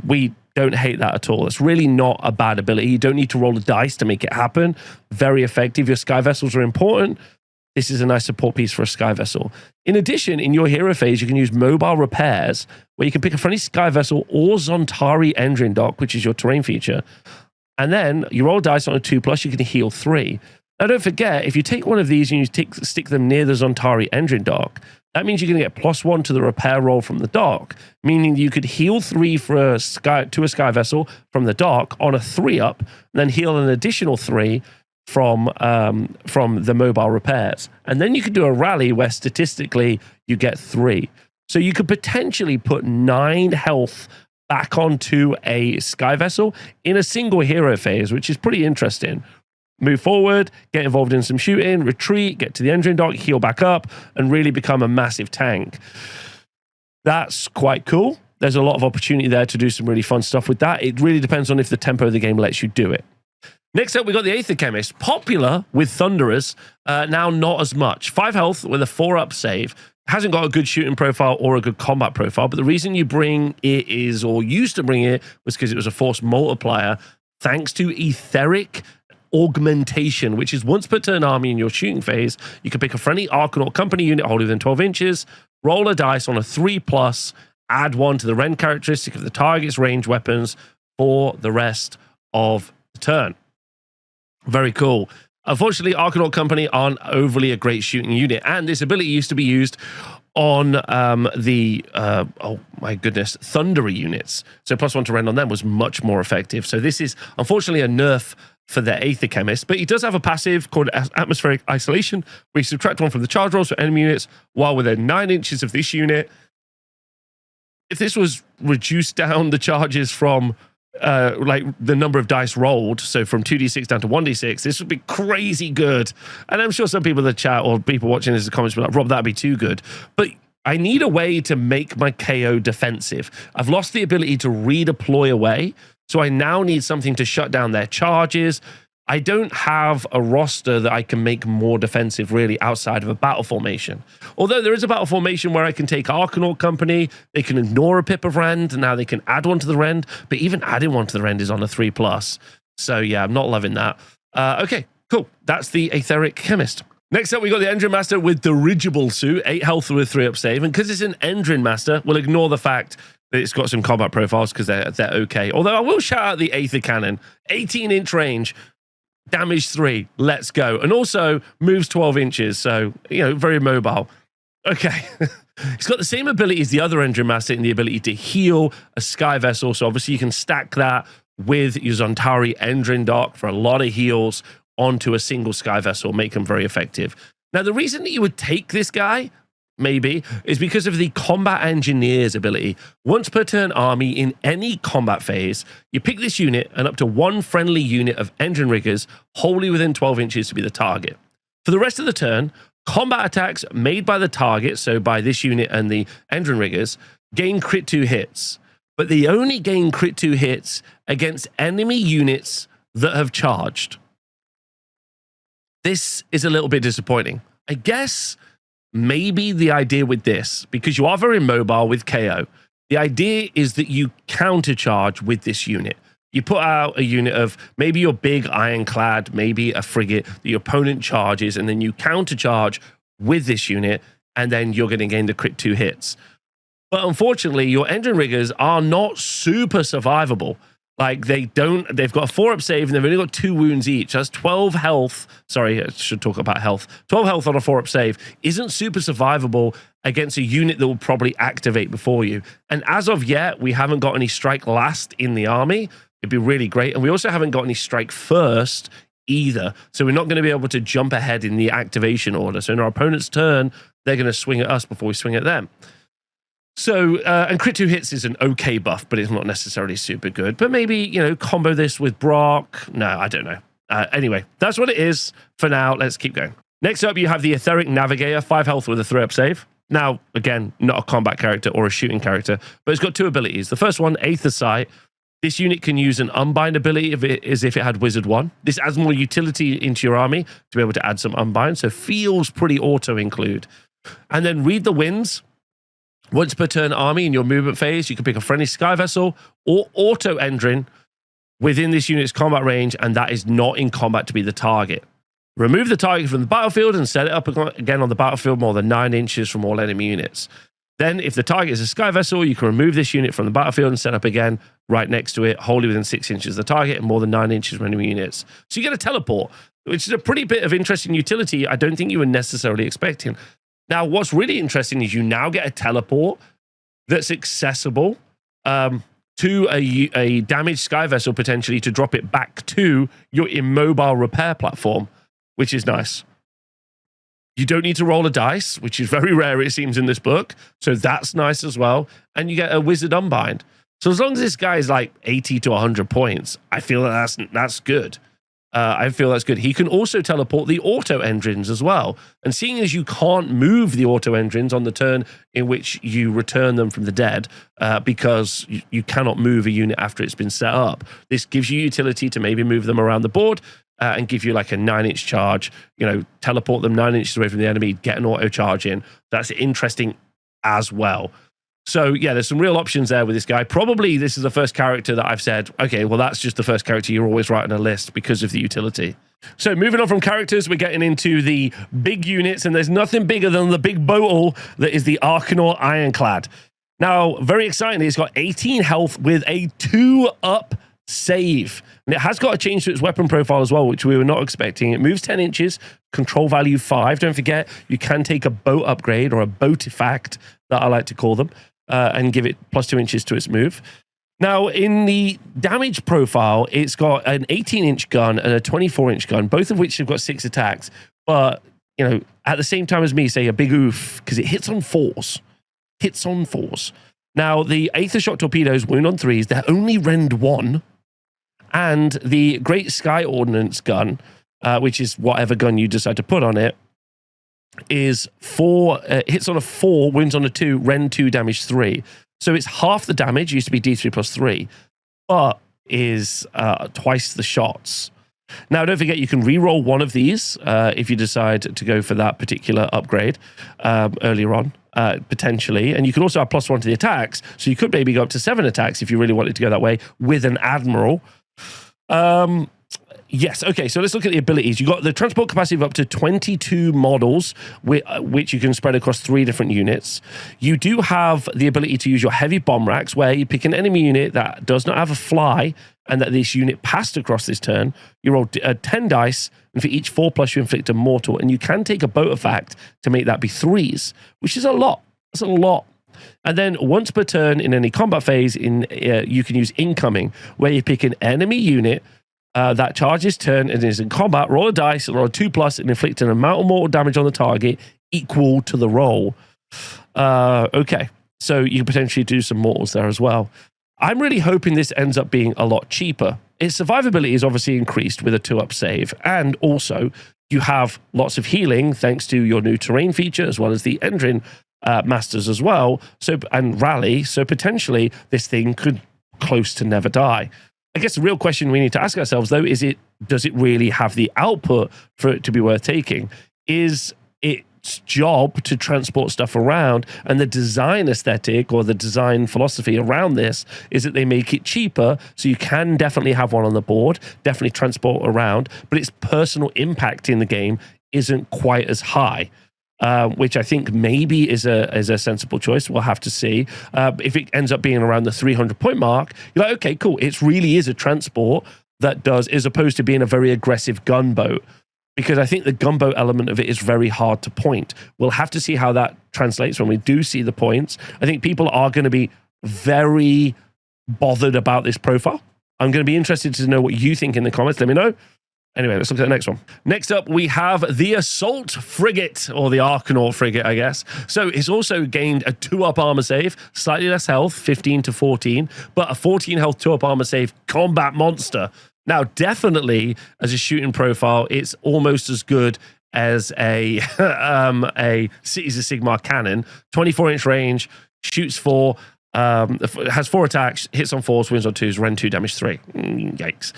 We don't hate that at all. It's really not a bad ability. You don't need to roll a dice to make it happen. Very effective. Your Sky Vessels are important. This is a nice support piece for a Sky Vessel. In addition, in your hero phase, you can use mobile repairs, where you can pick a friendly Sky Vessel or Zontari Endrin Dock, which is your terrain feature. And then you roll dice on a 2+, you can heal 3. Now, don't forget, if you take one of these and you stick them near the Zontari Endrin Dock, that means you're going to get +1 to the repair roll from the dock, meaning you could heal 3 to a Sky Vessel from the dock on a 3 up, and then heal an additional 3 from the mobile repairs. And then you could do a rally where statistically you get 3. So you could potentially put 9 health back onto a Sky Vessel in a single hero phase, which is pretty interesting. Move forward, get involved in some shooting, retreat, get to the Endrin Dock, heal back up, and really become a massive tank. That's quite cool. There's a lot of opportunity there to do some really fun stuff with that. It really depends on if the tempo of the game lets you do it. Next up, we got the Aether Chemist. Popular with Thunderers, now not as much. 5 health with a 4 up save. Hasn't got a good shooting profile or a good combat profile, but the reason you bring it is, or used to bring it, was because it was a force multiplier, thanks to Aetheric Augmentation, which is once per turn army in your shooting phase. You can pick a friendly Argonaut company unit older than 12 inches, roll a dice on a 3+, add 1 to the Ren characteristic of the target's range weapons for the rest of the turn. Very cool. Unfortunately, Argonaut Company aren't overly a great shooting unit, and this ability used to be used on oh my goodness, Thundery units. So +1 to rend on them was much more effective. So this is unfortunately a nerf for the Aether Chemist, but he does have a passive called Atmospheric Isolation, where you subtract 1 from the charge rolls for enemy units while within 9 inches of this unit. If this was reduced down the charges from like the number of dice rolled, so from 2d6 down to 1d6, this would be crazy good. And I'm sure some people in the chat or people watching this in the comments will be like, Rob, that'd be too good. But I need a way to make my KO defensive. I've lost the ability to redeploy away, so I now need something to shut down their charges. I don't have a roster that I can make more defensive really outside of a battle formation. Although there is a battle formation where I can take Argonaut Company, they can ignore a pip of rend, and now they can add 1 to the rend, but even adding 1 to the rend is on a 3+. So yeah, I'm not loving that. Okay, cool. That's the Aetheric Chemist. Next up, we got the Endmaster with Dirigible Suit, 8 health with 3 up save. And because it's an Endmaster, we'll ignore the fact that it's got some combat profiles because they're okay. Although I will shout out the Aether Cannon, 18-inch range, damage 3, let's go. And also moves 12 inches, so, you know, very mobile. Okay. It's got the same ability as the other Endmaster in the ability to heal a Sky Vessel. So obviously you can stack that with your Zontari Endrin Dock for a lot of heals onto a single Sky Vessel, make them very effective. Now, the reason that you would take this guy, maybe, is because of the Combat Engineer's ability. Once per turn army in any combat phase, you pick this unit and up to 1 friendly unit of engine riggers wholly within 12 inches to be the target. For the rest of the turn, combat attacks made by the target, so by this unit and the engine riggers, gain crit 2 hits. But they only gain crit 2 hits against enemy units that have charged. This is a little bit disappointing. I guess maybe the idea with this, because you are very mobile with KO, the idea is that you countercharge with this unit. You put out a unit of maybe your big Ironclad, maybe a frigate that your opponent charges, and then you countercharge with this unit, and then you're going to gain the crit 2 hits. But unfortunately, your engine riggers are not super survivable. Like, they've got a 4 up save, and they've only got 2 wounds each. That's 12 health. Sorry, I should talk about health. 12 health on a 4 up save isn't super survivable against a unit that will probably activate before you. And as of yet, we haven't got any strike last in the army. It'd be really great. And we also haven't got any strike first either. So we're not going to be able to jump ahead in the activation order. So in our opponent's turn, they're going to swing at us before we swing at them. So, and crit 2 hits is an okay buff, but it's not necessarily super good. But maybe, you know, combo this with Brock. No, I don't know. Anyway, that's what it is for now. Let's keep going. Next up, you have the Aetheric Navigator, 5 health with a 3 up save. Now, again, not a combat character or a shooting character, but it's got 2 abilities. The first one, Aether Sight. This unit can use an Unbind ability as if it had Wizard 1. This adds more utility into your army to be able to add some Unbind, so feels pretty auto-include. And then Read the Winds. Once per turn army in your movement phase, you can pick a friendly Sky Vessel or Auto Endrin within this unit's combat range, and that is not in combat to be the target. Remove the target from the battlefield and set it up again on the battlefield more than 9 inches from all enemy units. Then, if the target is a Sky Vessel, you can remove this unit from the battlefield and set up again right next to it, wholly within 6 inches of the target and more than 9 inches from enemy units. So you get a teleport, which is a pretty bit of interesting utility I don't think you were necessarily expecting. Now, what's really interesting is you now get a teleport that's accessible to a damaged Sky Vessel, potentially, to drop it back to your immobile repair platform, which is nice. You don't need to roll a dice, which is very rare, it seems, in this book. So that's nice as well. And you get a Wizard Unbind. So as long as this guy is like 80 to 100 points, I feel that's good. I feel that's good. He can also teleport the auto engines as well. And seeing as you can't move the auto engines on the turn in which you return them from the dead, because you cannot move a unit after it's been set up, this gives you utility to maybe move them around the board and give you like a 9-inch charge, you know, teleport them 9 inches away from the enemy, get an auto charge in. That's interesting as well. So yeah, there's some real options there with this guy. Probably this is the first character that I've said, okay, well, that's just the first character you're always writing a list because of the utility. So moving on from characters, we're getting into the big units, and there's nothing bigger than the big botle that is the Argonaut Ironclad. Now, very excitingly, it's got 18 health with a 2 up save. And it has got a change to its weapon profile as well, which we were not expecting. It moves 10 inches, control value 5. Don't forget, you can take a boat upgrade or a boatifact, that I like to call them, and give it plus 2 inches to its move. Now, in the damage profile, it's got an 18-inch gun and a 24-inch gun, both of which have got 6 attacks. But, you know, at the same time as me, say a big oof, because it hits on 4s. Hits on 4s. Now, the Aether Shock Torpedoes wound on 3s. They're only rend 1. And the Great Sky Ordnance gun, which is whatever gun you decide to put on it, is 4, hits on a 4, wounds on a 2, rend 2, damage 3. So it's half the damage, used to be D3 plus 3, but is twice the shots. Now, don't forget, you can re-roll one of these if you decide to go for that particular upgrade earlier on, potentially. And you can also have +1 to the attacks, so you could maybe go up to 7 attacks if you really wanted to go that way with an Admiral. Yes, okay, so let's look at the abilities. You've got the transport capacity of up to 22 models, which you can spread across 3 different units. You do have the ability to use your heavy bomb racks, where you pick an enemy unit that does not have a fly, and that this unit passed across this turn. You roll 10 dice, and for each 4+, you inflict a mortal, and you can take a boatifact to make that be 3s, which is a lot. That's a lot. And then once per turn in any combat phase, you can use incoming, where you pick an enemy unit that charges turn and is in combat, roll a dice, roll a 2+, and inflict an amount of mortal damage on the target equal to the roll. Okay, so you can potentially do some mortals there as well. I'm really hoping this ends up being a lot cheaper. Its survivability is obviously increased with a 2-up save, and also you have lots of healing thanks to your new terrain feature, as well as the Endrin masters as well, and rally, so potentially this thing could close to never die. I guess the real question we need to ask ourselves, though, is does it really have the output for it to be worth taking? Is its job to transport stuff around, and the design aesthetic or the design philosophy around this is that they make it cheaper, so you can definitely have one on the board, definitely transport around, but its personal impact in the game isn't quite as high. Which I think maybe is a sensible choice. We'll have to see. If it ends up being around the 300-point mark, you're like, okay, cool. It really is a transport that does, as opposed to being a very aggressive gunboat. Because I think the gunboat element of it is very hard to point. We'll have to see how that translates when we do see the points. I think people are going to be very bothered about this profile. I'm going to be interested to know what you think in the comments. Let me know. Anyway, let's look at the next one. Next up, we have the Assault Frigate, or the Argonaut Frigate, I guess. So it's also gained a 2-up armor save, slightly less health, 15 to 14, but a 14 health 2-up armor save combat monster. Now, definitely, as a shooting profile, it's almost as good as a Cities of Sigmar cannon. 24-inch range, shoots 4, has 4 attacks, hits on 4s, wins on 2s, rend 2, damage 3. Yikes.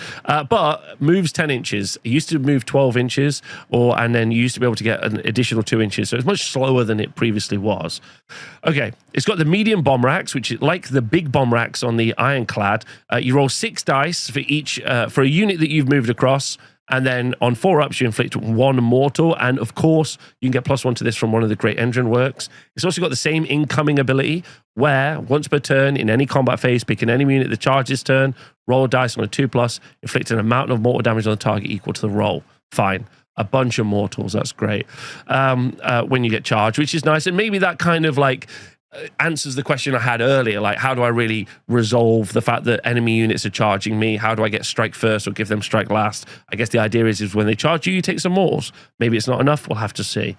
But moves 10 inches. It used to move 12 inches, and then you used to be able to get an additional 2 inches. So it's much slower than it previously was. Okay, it's got the medium bomb racks, which is like the big bomb racks on the Ironclad. You roll 6 dice for each, for a unit that you've moved across. And then on 4-ups, you inflict 1 mortal. And of course, you can get +1 to this from one of the Great Endrin works. It's also got the same incoming ability, where once per turn in any combat phase, pick an enemy unit that charges turn, roll a dice on a 2+, inflict an amount of mortal damage on the target equal to the roll. Fine. A bunch of mortals. That's great. When you get charged, which is nice. And maybe that kind of like answers the question I had earlier, like how do I really resolve the fact that enemy units are charging me? How do I get strike first or give them strike last? I guess the idea is when they charge you, you take some mortals. Maybe it's not enough. We'll have to see.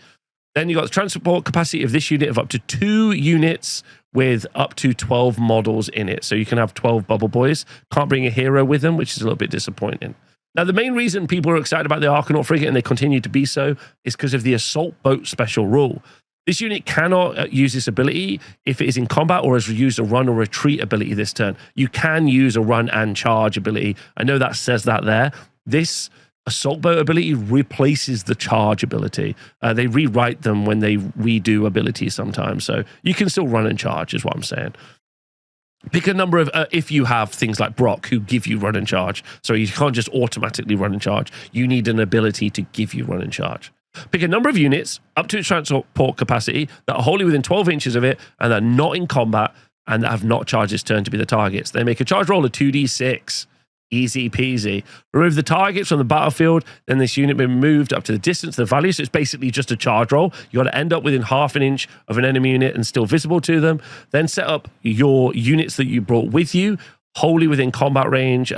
Then you got the transport capacity of this unit of up to 2 units with up to 12 models in it. So you can have 12 bubble boys. Can't bring a hero with them, which is a little bit disappointing. Now, the main reason people are excited about the Argonaut Frigate, and they continue to be so, is because of the Assault Boat special rule. This unit cannot use this ability if it is in combat or has used a run or retreat ability this turn. You can use a run and charge ability. I know that says that there. This Assault Boat ability replaces the charge ability. They rewrite them when they redo abilities sometimes. So you can still run and charge is what I'm saying. Pick a number of, if you have things like Brock who give you run and charge. So you can't just automatically run and charge. You need an ability to give you run and charge. Pick a number of units up to its transport capacity that are wholly within 12 inches of it and are not in combat and that have not charged its turn to be the targets. They make a charge roll of 2d6. Easy peasy. Remove the targets from the battlefield, then this unit will be moved up to the distance of the value. So it's basically just a charge roll. You got to end up within half an inch of an enemy unit and still visible to them. Then set up your units that you brought with you wholly within combat range.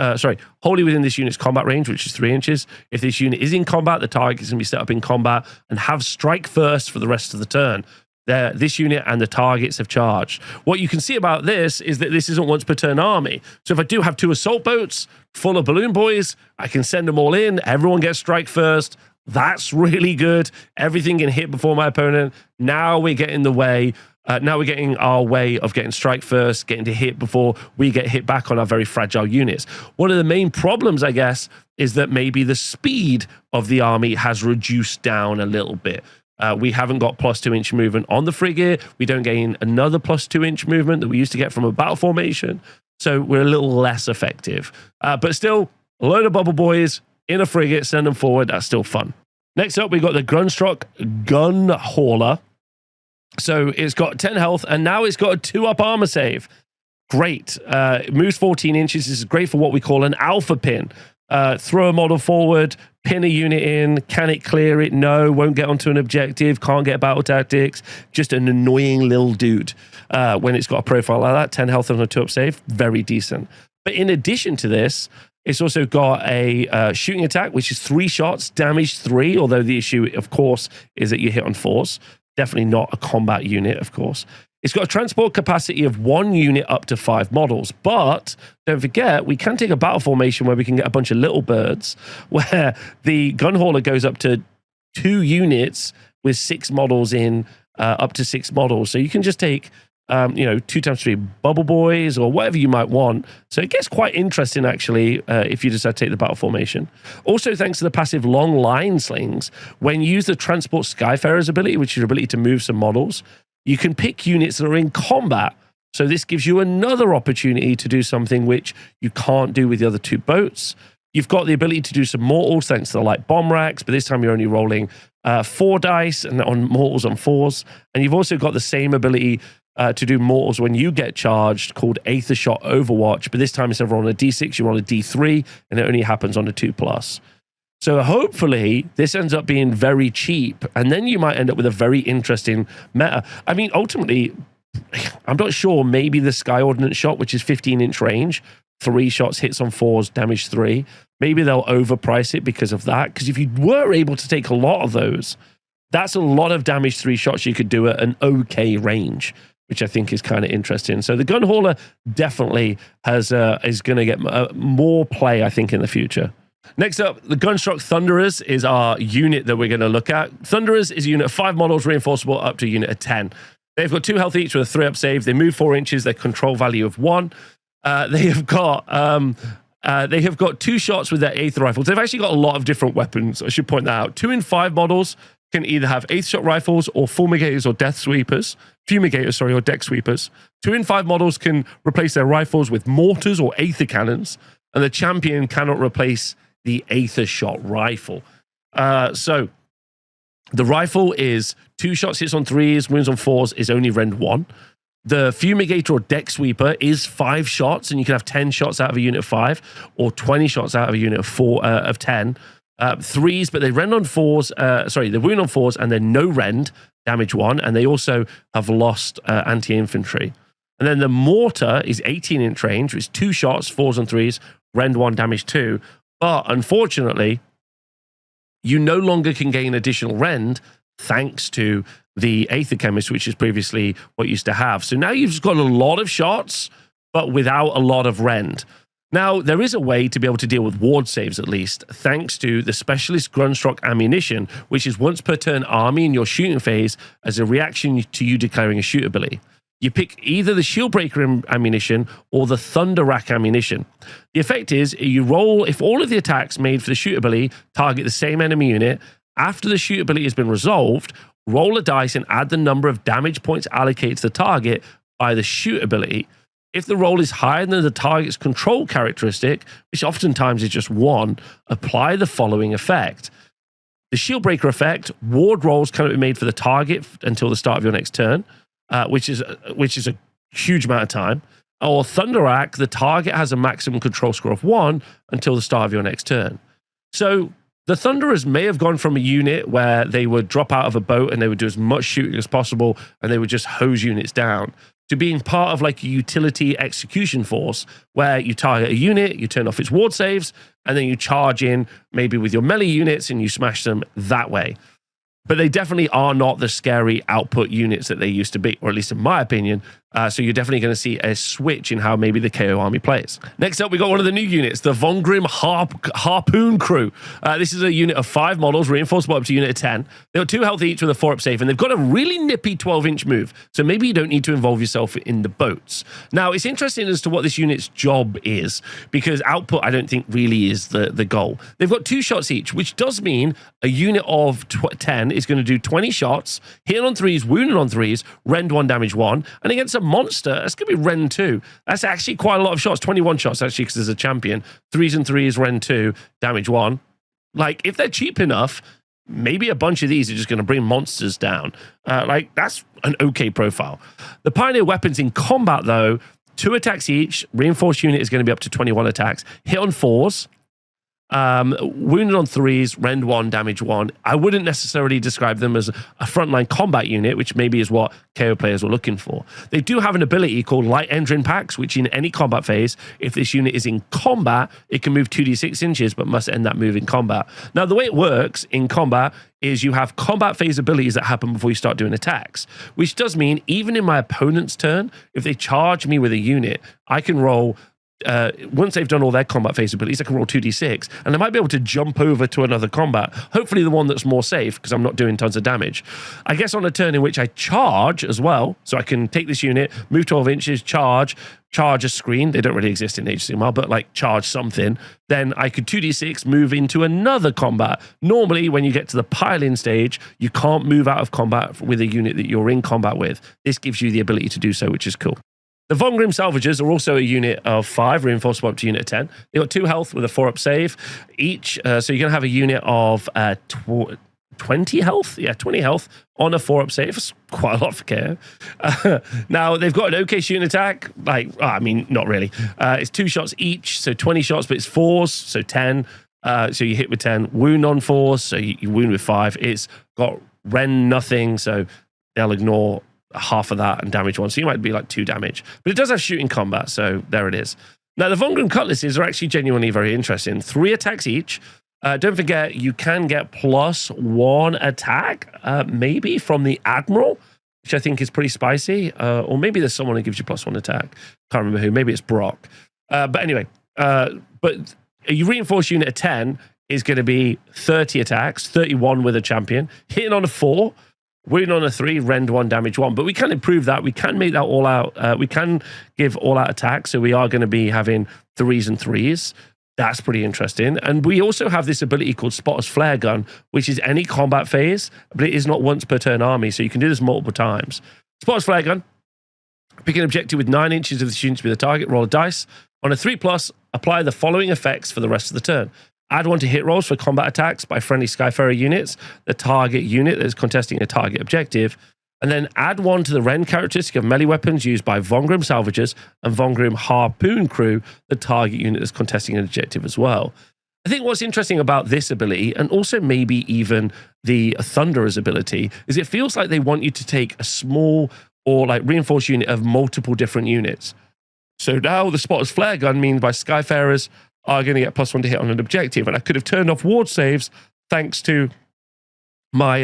Wholly within this unit's combat range, which is 3 inches. If this unit is in combat, the target is going to be set up in combat and have strike first for the rest of the turn. This unit and the targets have charged. What you can see about this is that this isn't once per turn army. So if I do have 2 assault boats full of balloon boys, I can send them all in. Everyone gets strike first. That's really good. Everything can hit before my opponent. Now we're getting the way. Now we're getting our way of getting strike first, getting to hit before we get hit back on our very fragile units. One of the main problems, I guess, is that maybe the speed of the army has reduced down a little bit. We haven't got plus 2 inch movement on the frigate. We don't gain another plus 2 inch movement that we used to get from a battle formation. So we're a little less effective. But still, a load of bubble boys in a frigate, send them forward. That's still fun. Next up, we've got the Gunstruck Gunhauler. So it's got 10 health, and now it's got a 2-up armor save. Great. It moves 14 inches. This is great for what we call an alpha pin. Throw a model forward, pin a unit in. Can it clear it? No. Won't get onto an objective. Can't get battle tactics. Just an annoying little dude. When it's got a profile like that, 10 health and a 2-up save, very decent. But in addition to this, it's also got a shooting attack, which is 3 shots, damage 3, although the issue, of course, is that you hit on 4s. Definitely not a combat unit, of course. It's got a transport capacity of 1 unit up to 5 models. But don't forget, we can take a battle formation where we can get a bunch of little birds, where the Gunhauler goes up to 2 units with 6 models in, up to 6 models. So you can just take 2 times 3 bubble boys or whatever you might want. So it gets quite interesting, actually, if you decide to take the battle formation. Also, thanks to the passive long line slings, when you use the Transport Skyfarer's ability, which is your ability to move some models, you can pick units that are in combat. So this gives you another opportunity to do something which you can't do with the other 2 boats. You've got the ability to do some mortals thanks to the light bomb racks, but this time you're only rolling 4 dice and on mortals on 4s. And you've also got the same ability to do mortals when you get charged, called Aether Shot Overwatch, but this time instead of on a D6, you're on a D3, and it only happens on a 2+. So hopefully this ends up being very cheap, and then you might end up with a very interesting meta. I mean, ultimately, I'm not sure, maybe the Sky Ordnance shot, which is 15-inch range, 3 shots, hits on 4s, damage 3. Maybe they'll overprice it because of that, because if you were able to take a lot of those, that's a lot of damage 3 shots you could do at an okay range, which I think is kind of interesting. So the Gunhauler definitely is going to get more play, I think, in the future. Next up, the Gunstruck Thunderers is our unit that we're going to look at. Thunderers is a unit of 5 models, reinforceable up to a unit of 10. They've got 2 health each with a 3-up save. They move 4 inches. Their control value of 1. They have got 2 shots with their Aether rifles. They've actually got a lot of different weapons. I should point that out. 2 in 5 models can either have Aether shot rifles or fumigators or death sweepers. Fumigators, sorry, or deck sweepers. 2 in 5 models can replace their rifles with mortars or Aether cannons, and the champion cannot replace the Aether shot rifle. So the rifle is 2 shots, hits on 3s, wounds on 4s, is only rend 1. The fumigator or deck sweeper is 5 shots, and you can have 10 shots out of a unit of 5, or 20 shots out of a unit of 10. 3s, but they rend on 4s. They wound on 4s, and they're no rend, damage 1, and they also have lost anti-infantry. And then the mortar is 18-inch range, which is 2 shots, 4s and 3s, rend 1, damage 2. But unfortunately, you no longer can gain additional rend thanks to the Aether Chemist, which is previously what you used to have. So now you've just got a lot of shots, but without a lot of rend. Now, there is a way to be able to deal with ward saves, at least, thanks to the Specialist Gunstruck Ammunition, which is once per turn army in your shooting phase as a reaction to you declaring a shoot ability. You pick either the Shieldbreaker ammunition or the Thunder Rack ammunition. The effect is you roll, if all of the attacks made for the shoot ability target the same enemy unit, after the shoot ability has been resolved, roll a dice and add the number of damage points allocated to the target by the shoot ability. If the roll is higher than the target's control characteristic, which oftentimes is just 1, apply the following effect. The Shieldbreaker effect, ward rolls cannot be made for the target until the start of your next turn. Which is a huge amount of time. Or Thunderak, the target has a maximum control score of 1 until the start of your next turn. So the Thunderers may have gone from a unit where they would drop out of a boat and they would do as much shooting as possible and they would just hose units down, to being part of like a utility execution force where you target a unit, you turn off its ward saves, and then you charge in maybe with your melee units and you smash them that way. But they definitely are not the scary output units that they used to be, or at least in my opinion. So you're definitely going to see a switch in how maybe the KO army plays. Next up, we got one of the new units, the Von Grimm Harpoon Crew. This is a unit of 5 models, reinforced by up to unit of 10. They've got 2 health each with a 4-up save, and they've got a really nippy 12-inch move. So maybe you don't need to involve yourself in the boats. Now, it's interesting as to what this unit's job is, because output, I don't think, really is the goal. They've got 2 shots each, which does mean a unit of 10 is going to do 20 shots, hitting on 3s, wounding on 3s, rend 1, damage 1, and against a monster, that's going to be rend 2. That's actually quite a lot of shots, 21 shots actually, because there's a champion. 3s and 3s, rend 2, damage 1. Like, if they're cheap enough, maybe a bunch of these are just going to bring monsters down. Like, that's an okay profile. The Pioneer weapons in combat, though, 2 attacks each. Reinforced unit is going to be up to 21 attacks. Hit on 4s. Wounded on 3s, rend 1, damage 1. I wouldn't necessarily describe them as a frontline combat unit, which maybe is what KO players were looking for. They do have an ability called Light Engine Packs, which in any combat phase, if this unit is in combat, it can move 2d6 inches, but must end that move in combat. Now, the way it works in combat is you have combat phase abilities that happen before you start doing attacks, which does mean even in my opponent's turn, if they charge me with a unit, I can roll once they've done all their combat phase abilities, I can roll 2d6, and I might be able to jump over to another combat, hopefully the one that's more safe, because I'm not doing tons of damage. I guess on a turn in which I charge as well, so I can take this unit, move 12 inches, charge a screen. They don't really exist in Age of Sigmar, but like charge something. Then I could 2d6, move into another combat. Normally, when you get to the pile-in stage, you can't move out of combat with a unit that you're in combat with. This gives you the ability to do so, which is cool. The Von Grimm Salvagers are also a unit of 5, reinforced up to unit of 10. They've got 2 health with a 4-up save each. So you're going to have a unit of 20 health. Yeah, 20 health on a 4-up save. It's quite a lot for KO. Now, they've got an okay shooting attack. Like, I mean, not really. It's 2 shots each, so 20 shots, but it's 4s, so 10. So you hit with 10. Wound on 4s, so you wound with 5. It's got rend nothing, so they'll ignore half of that and damage 1, so you might be like 2 damage, but it does have shooting combat, so there it is. Now the Von Grimm Cutlasses are actually genuinely very interesting. 3 attacks each. Don't forget, you can get +1 attack, maybe from the Admiral, which I think is pretty spicy, or maybe there's someone who gives you +1 attack. Can't remember who. Maybe it's Brock. But anyway, but a reinforced unit of 10 is going to be 30 attacks, 31 with a champion, hitting on a 4, wound on a 3, rend 1, damage 1. But we can improve that. We can make that all out. We can give all out attack. So we are going to be having 3s and 3s. That's pretty interesting. And we also have this ability called Spotter's Flare Gun, which is any combat phase, but it is not once per turn army. So you can do this multiple times. Spotter's Flare Gun. Pick an objective with 9 inches of the student to be the target. Roll a dice. On a 3+, apply the following effects for the rest of the turn. Add 1 to hit rolls for combat attacks by friendly Skyfarer units, the target unit that is contesting a target objective, and then add 1 to the rend characteristic of melee weapons used by Von Grimm Salvagers and Von Grimm Harpoon Crew, the target unit that's contesting an objective as well. I think what's interesting about this ability, and also maybe even the Thunderer's ability, is it feels like they want you to take a small or like reinforced unit of multiple different units. So now the Spotter's Flare Gun means by Skyfarers are going to get +1 to hit on an objective. And I could have turned off ward saves thanks to my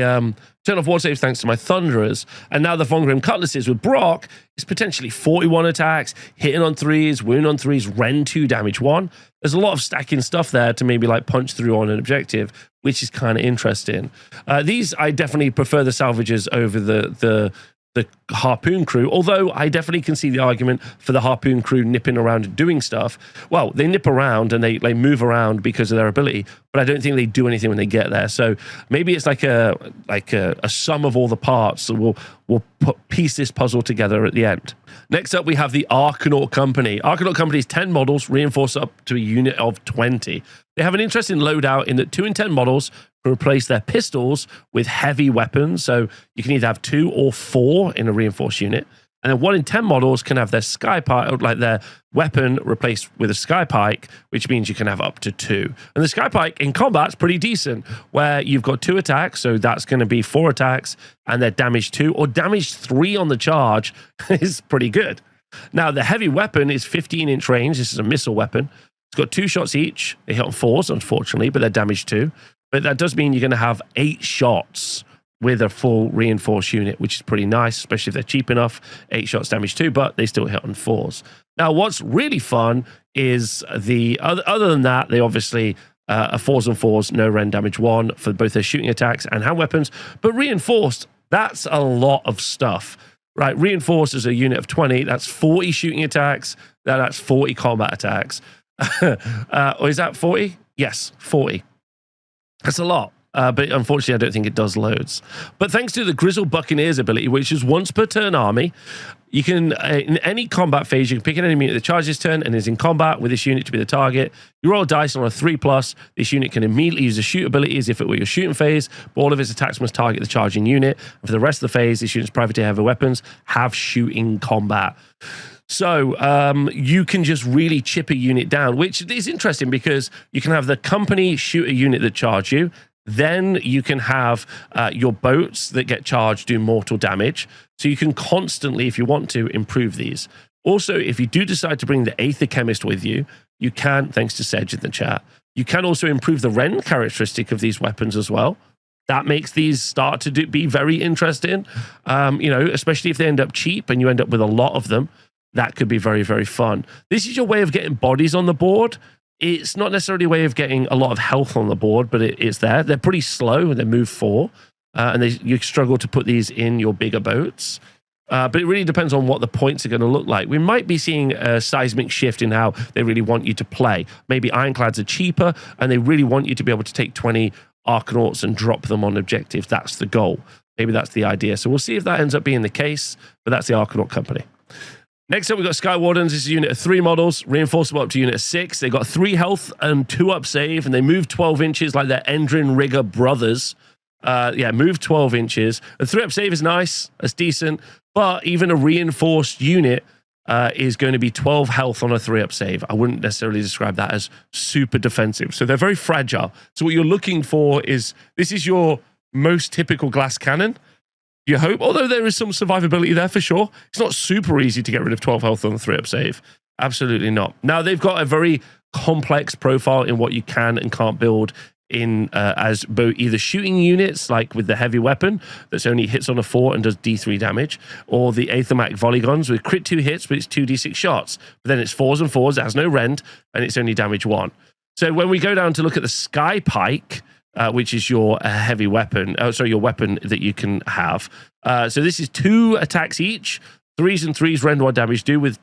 Thunderers. And now the Von Grimm Cutlasses with Brock is potentially 41 attacks, hitting on 3s, wound on 3s, rend 2, damage 1. There's a lot of stacking stuff there to maybe like punch through on an objective, which is kind of interesting. These, I definitely prefer the Salvagers over the Harpoon Crew, although I definitely can see the argument for the Harpoon Crew nipping around and doing stuff. Well, they nip around and they move around because of their ability, but I don't think they do anything when they get there. So maybe it's like a sum of all the parts. So we'll piece this puzzle together at the end. Next up, we have the Argonaut Company. Argonaut Company's 10 models reinforced up to a unit of 20. They have an interesting loadout in that 2 in 10 models can replace their pistols with heavy weapons. So you can either have 2 or 4 in a reinforced unit. And then 1 in 10 models can have their sky pike, like their weapon replaced with a sky pike, which means you can have up to 2. And the sky pike in combat's pretty decent, where you've got 2 attacks, so that's going to be 4 attacks, and they're damage 2 or damage 3 on the charge is pretty good. Now, the heavy weapon is 15-inch range. This is a missile weapon. It's got 2 shots each. They hit on 4s, unfortunately, but they're damage 2. But that does mean you're going to have 8 shots with a full reinforced unit, which is pretty nice, especially if they're cheap enough. 8 shots damage 2, but they still hit on 4s. Now, what's really fun is the other than that, they obviously are 4s and 4s, no rend damage 1 for both their shooting attacks and hand weapons. But reinforced, that's a lot of stuff, right? Reinforced is a unit of 20. That's 40 shooting attacks. That's 40 combat attacks. Or is that 40? Yes, 40. That's a lot. But unfortunately, I don't think it does loads. But thanks to the Grizzled Buccaneers ability, which is once per turn army, you can, in any combat phase, you can pick an enemy unit that charges turn and is in combat with this unit to be the target. You roll a dice on a 3+. This unit can immediately use a shoot ability as if it were your shooting phase, but all of its attacks must target the charging unit. And for the rest of the phase, this unit's privateer heavy weapons have shooting combat. So you can just really chip a unit down, which is interesting because you can have the company shoot a unit that charge you. Then you can have your boats that get charged do mortal damage. So you can constantly, if you want to, improve these. Also, if you do decide to bring the Aether Chemist with you, you can, thanks to Sedge in the chat, you can also improve the rend characteristic of these weapons as well. That makes these start to be very interesting, especially if they end up cheap and you end up with a lot of them. That could be very, very fun. This is your way of getting bodies on the board. It's not necessarily a way of getting a lot of health on the board, but it's there. They're pretty slow and they move 4, and you struggle to put these in your bigger boats. But it really depends on what the points are going to look like. We might be seeing a seismic shift in how they really want you to play. Maybe Ironclads are cheaper, and they really want you to be able to take 20 Argonauts and drop them on objectives. That's the goal. Maybe that's the idea. So we'll see if that ends up being the case, but that's the Argonaut company. Next up, we've got Sky Wardens. This is a unit of 3 models, reinforceable up to unit of 6. They've got 3 health and 2 up save, and they move 12 inches like their Endrin Rigger brothers. Move 12 inches. The 3 up save is nice. That's decent. But even a reinforced unit is going to be 12 health on a 3 up save. I wouldn't necessarily describe that as super defensive. So they're very fragile. So what you're looking for is, this is your most typical glass cannon. You hope, although there is some survivability there for sure. It's not super easy to get rid of 12 health on the 3 up save. Absolutely not. Now, they've got a very complex profile in what you can and can't build in as both either shooting units, like with the heavy weapon that's only hits on a 4 and does D3 damage, or the Aethermac volley guns with crit 2 hits, but it's 2d6 shots. But then it's 4s and 4s, it has no rend, and it's only damage 1. So when we go down to look at the Sky Pike, which is your heavy weapon, your weapon that you can have. So this is 2 attacks each, 3s and 3s, rend 1 damage 2 with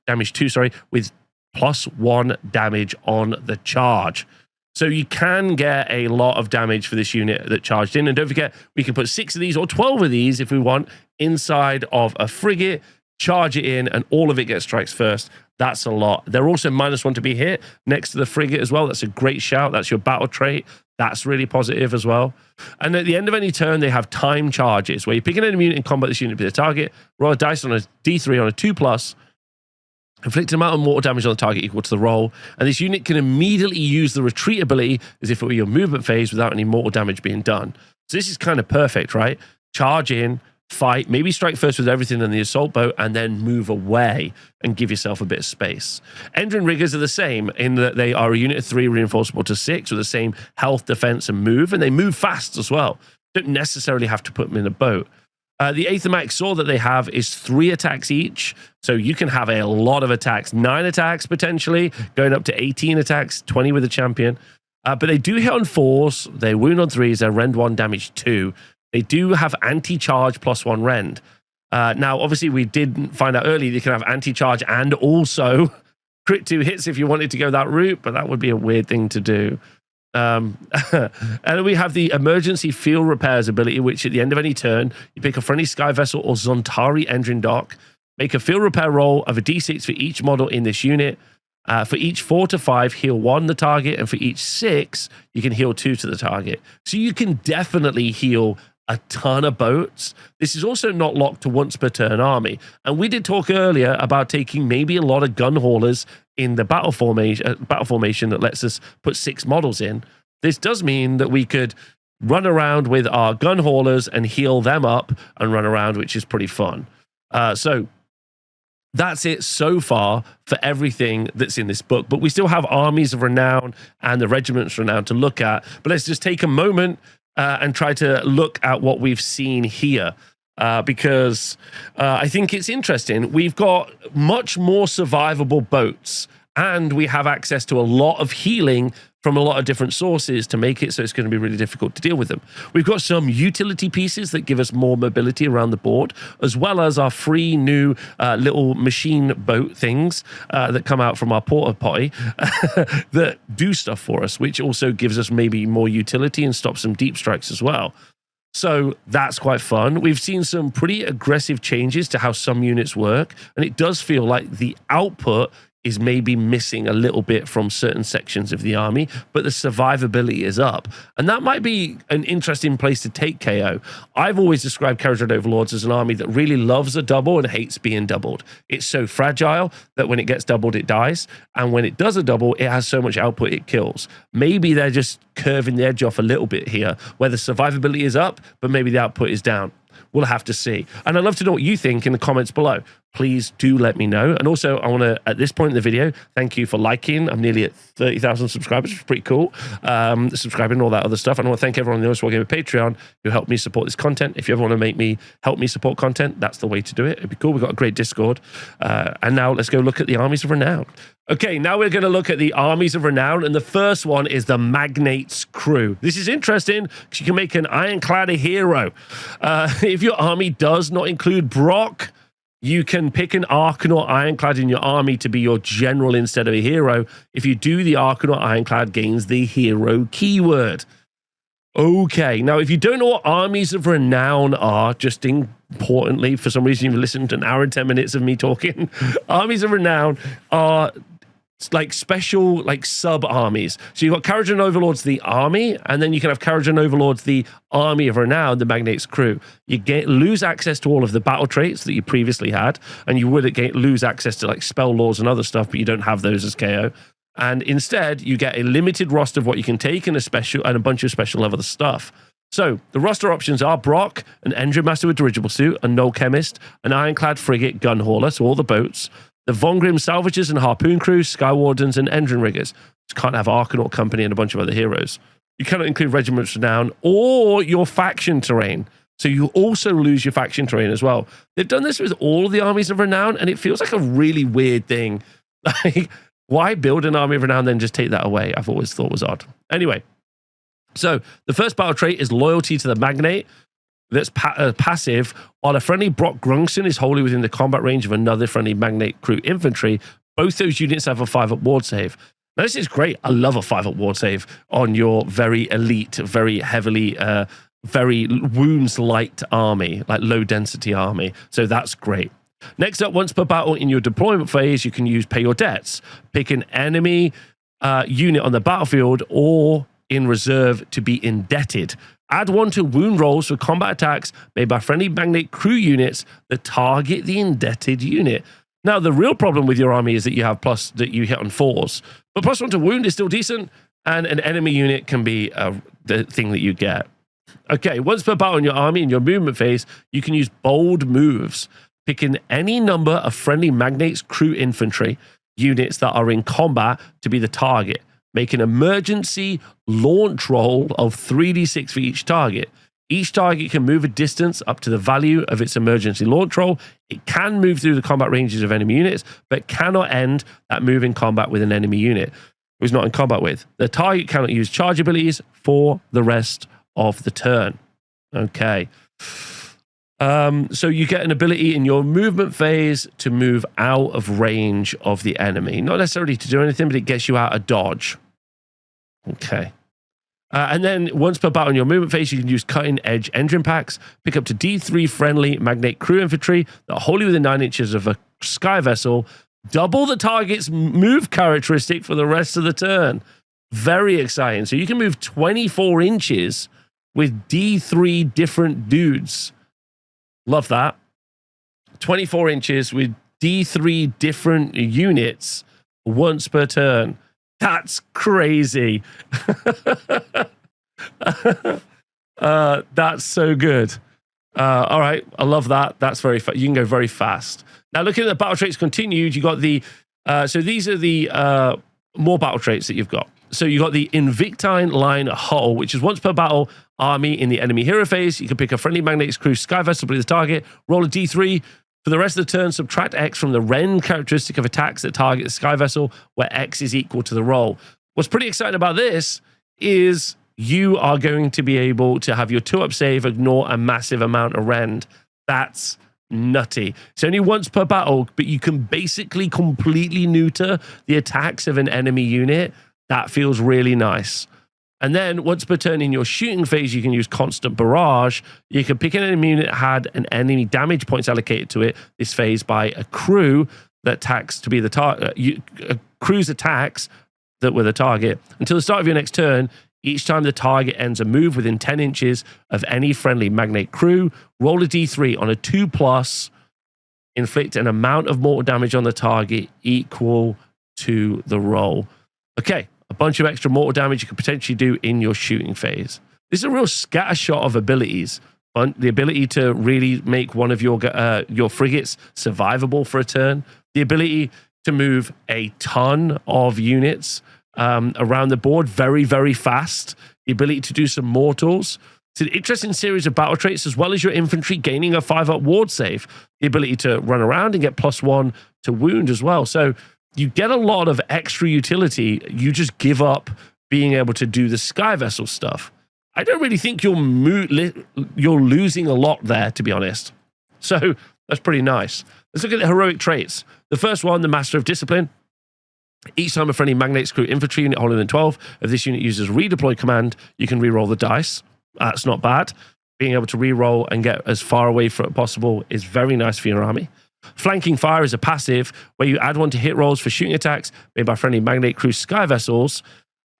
damage 2, with +1 damage on the charge. So you can get a lot of damage for this unit that charged in. And don't forget, we can put 6 of these or 12 of these if we want inside of a frigate, charge it in, and all of it gets strikes first. That's a lot. They're also -1 to be hit next to the frigate as well. That's a great shout. That's your battle trait. That's really positive as well. And at the end of any turn, they have time charges, where you pick an enemy unit in combat, this unit be the target, roll a dice on a D3 on a 2+, inflict an amount of mortal damage on the target equal to the roll, and this unit can immediately use the retreat ability as if it were your movement phase without any mortal damage being done. So this is kind of perfect, right? Charge in, fight, maybe strike first with everything in the assault boat, and then move away and give yourself a bit of space. Endrin Riggers are the same in that they are a unit of 3 reinforceable to 6 with the same health, defense, and move, and they move fast as well. Don't necessarily have to put them in a boat. The Aethermac sword that they have is 3 attacks each, so you can have a lot of attacks, 9 attacks potentially, going up to 18 attacks, 20 with a champion. But they do hit on 4s, they wound on 3s, they rend 1, damage 2. They do have anti-charge +1 rend. Now, obviously, we didn't find out earlier you can have anti-charge and also crit 2 hits if you wanted to go that route, but that would be a weird thing to do. And we have the emergency field repairs ability, which at the end of any turn, you pick a friendly sky vessel or Zontari engine dock, make a field repair roll of a d6 for each model in this unit. For each 4 to 5, heal 1 the target, and for each 6, you can heal 2 to the target. So you can definitely heal a ton of boats. This is also not locked to once per turn army. And we did talk earlier about taking maybe a lot of Gunhaulers in the battle formation that lets us put 6 models in. This does mean that we could run around with our Gunhaulers and heal them up and run around, which is pretty fun. So that's it so far for everything that's in this book. But we still have Armies of Renown and the Regiments of Renown to look at. But let's just take a moment and try to look at what we've seen here. Because I think it's interesting. We've got much more survivable boats, and we have access to a lot of healing from a lot of different sources to make it so it's going to be really difficult to deal with them. We've got some utility pieces that give us more mobility around the board, as well as our free new little machine boat things that come out from our porta potty that do stuff for us, which also gives us maybe more utility and stops some deep strikes as well. So that's quite fun. We've seen some pretty aggressive changes to how some units work, and it does feel like the output is maybe missing a little bit from certain sections of the army, but the survivability is up. And that might be an interesting place to take KO. I've always described Kharadron Overlords as an army that really loves a double and hates being doubled. It's so fragile that when it gets doubled, it dies. And when it does a double, it has so much output, it kills. Maybe they're just curving the edge off a little bit here, where the survivability is up, but maybe the output is down. We'll have to see. And I'd love to know what you think in the comments below. Please do let me know. And also, I want to, at this point in the video, thank you for liking. I'm nearly at 30,000 subscribers, which is pretty cool. Subscribing and all that other stuff. And I want to thank everyone on the Wargamer Patreon who helped me support this content. If you ever want to help me support content, that's the way to do it. It'd be cool. We've got a great Discord. And now let's go look at the Armies of Renown. Okay, now we're going to look at the Armies of Renown, and the first one is the Magnate's Crew. This is interesting because you can make an Ironclad a hero. If your army does not include Brock, you can pick an Argonaut Ironclad in your army to be your general instead of a hero. If you do, the Argonaut Ironclad gains the hero keyword. Okay, now if you don't know what Armies of Renown are, just importantly, for some reason you've listened to an hour and 10 minutes of me talking, Armies of Renown are like special, like sub-armies. So you've got Kharadron Overlords, the army, and then you can have Kharadron Overlords, the Army of Renown, the Magnate's Crew. You lose access to all of the battle traits that you previously had, and you would lose access to like spell laws and other stuff, but you don't have those as KO. And instead, you get a limited roster of what you can take and a bunch of special level stuff. So the roster options are Brock, an Endmaster with dirigible suit, a Null Chemist, an Ironclad frigate, Gunhauler, so all the boats, the Von Grimm salvagers and harpoon crews, Skywardens, and engine riggers. You can't have Argonaut Company and a bunch of other heroes. You cannot include Regiments of Renown or your faction terrain. So you also lose your faction terrain as well. They've done this with all of the Armies of Renown, and it feels like a really weird thing. Like, why build an Army of Renown, then just take that away? I've always thought was odd. Anyway, so the first battle trait is Loyalty to the Magnate. That's passive, while a friendly Brock Grungson is wholly within the combat range of another friendly Magnate Crew infantry. Both those units have a 5-up ward save. Now, this is great. I love a 5-up ward save on your very elite, very heavily, very wounds-light army, like low-density army. So that's great. Next up, once per battle in your deployment phase, you can use Pay Your Debts. Pick an enemy unit on the battlefield or in reserve to be indebted. Add 1 to wound rolls for combat attacks made by friendly Magnate Crew units that target the indebted unit. Now, the real problem with your army is that you have that you hit on 4s, but +1 to wound is still decent, and an enemy unit can be the thing that you get. Okay, once per battle in your army in your movement phase, you can use bold moves. Pick in any number of friendly Magnate's Crew infantry units that are in combat to be the target. Make an emergency launch roll of 3d6 for each target. Each target can move a distance up to the value of its emergency launch roll. It can move through the combat ranges of enemy units, but cannot end that move in combat with an enemy unit who's not in combat with. The target cannot use charge abilities for the rest of the turn. Okay. So you get an ability in your movement phase to move out of range of the enemy. Not necessarily to do anything, but it gets you out of dodge. Okay. And then once per battle in your movement phase, you can use cutting edge engine packs. Pick up to D3 friendly Magnate Crew infantry that are wholly within 9 inches of a sky vessel. Double the target's move characteristic for the rest of the turn. Very exciting. So you can move 24 inches with D3 different dudes. Love that. 24 inches with D3 different units once per turn. That's crazy. That's so good. All right, I love that. That's very fast. You can go very fast. Now, looking at the battle traits continued, you got the so these are the more battle traits that you've got. So you got the Invictine Line Hull, which is once per battle army in the enemy hero phase. You can pick a friendly Magnate's Crew Sky Vessel to be the target, roll a D3. For the rest of the turn, subtract X from the Rend characteristic of attacks that target the Sky Vessel, where X is equal to the roll. What's pretty exciting about this is you are going to be able to have your 2-up save ignore a massive amount of Rend. That's nutty. It's only once per battle, but you can basically completely neuter the attacks of an enemy unit. That feels really nice. And then once per turn in your shooting phase, you can use Constant Barrage. You can pick an enemy unit that had an enemy damage points allocated to it this phase by a crew that attacks to be the target. A crew's attacks that were the target. Until the start of your next turn, each time the target ends a move within 10 inches of any friendly Magnate crew, roll a D3 on a 2+, inflict an amount of mortal damage on the target equal to the roll. Okay, a bunch of extra mortal damage you could potentially do in your shooting phase. This is a real scattershot of abilities. The ability to really make one of your frigates survivable for a turn. The ability to move a ton of units around the board very, very fast. The ability to do some mortals. It's an interesting series of battle traits, as well as your infantry gaining a 5-up ward save. The ability to run around and get +1 to wound as well. So you get a lot of extra utility. You just give up being able to do the Sky Vessel stuff. I don't really think you're losing a lot there, to be honest. So that's pretty nice. Let's look at the heroic traits. The first one, the Master of Discipline. Each time a friendly Magnate's Crew infantry unit holding than 12, if this unit uses redeploy command, you can reroll the dice. That's not bad. Being able to reroll and get as far away from it possible is very nice for your army. Flanking Fire is a passive where you add 1 to hit rolls for shooting attacks made by friendly Magnate Crew Sky Vessels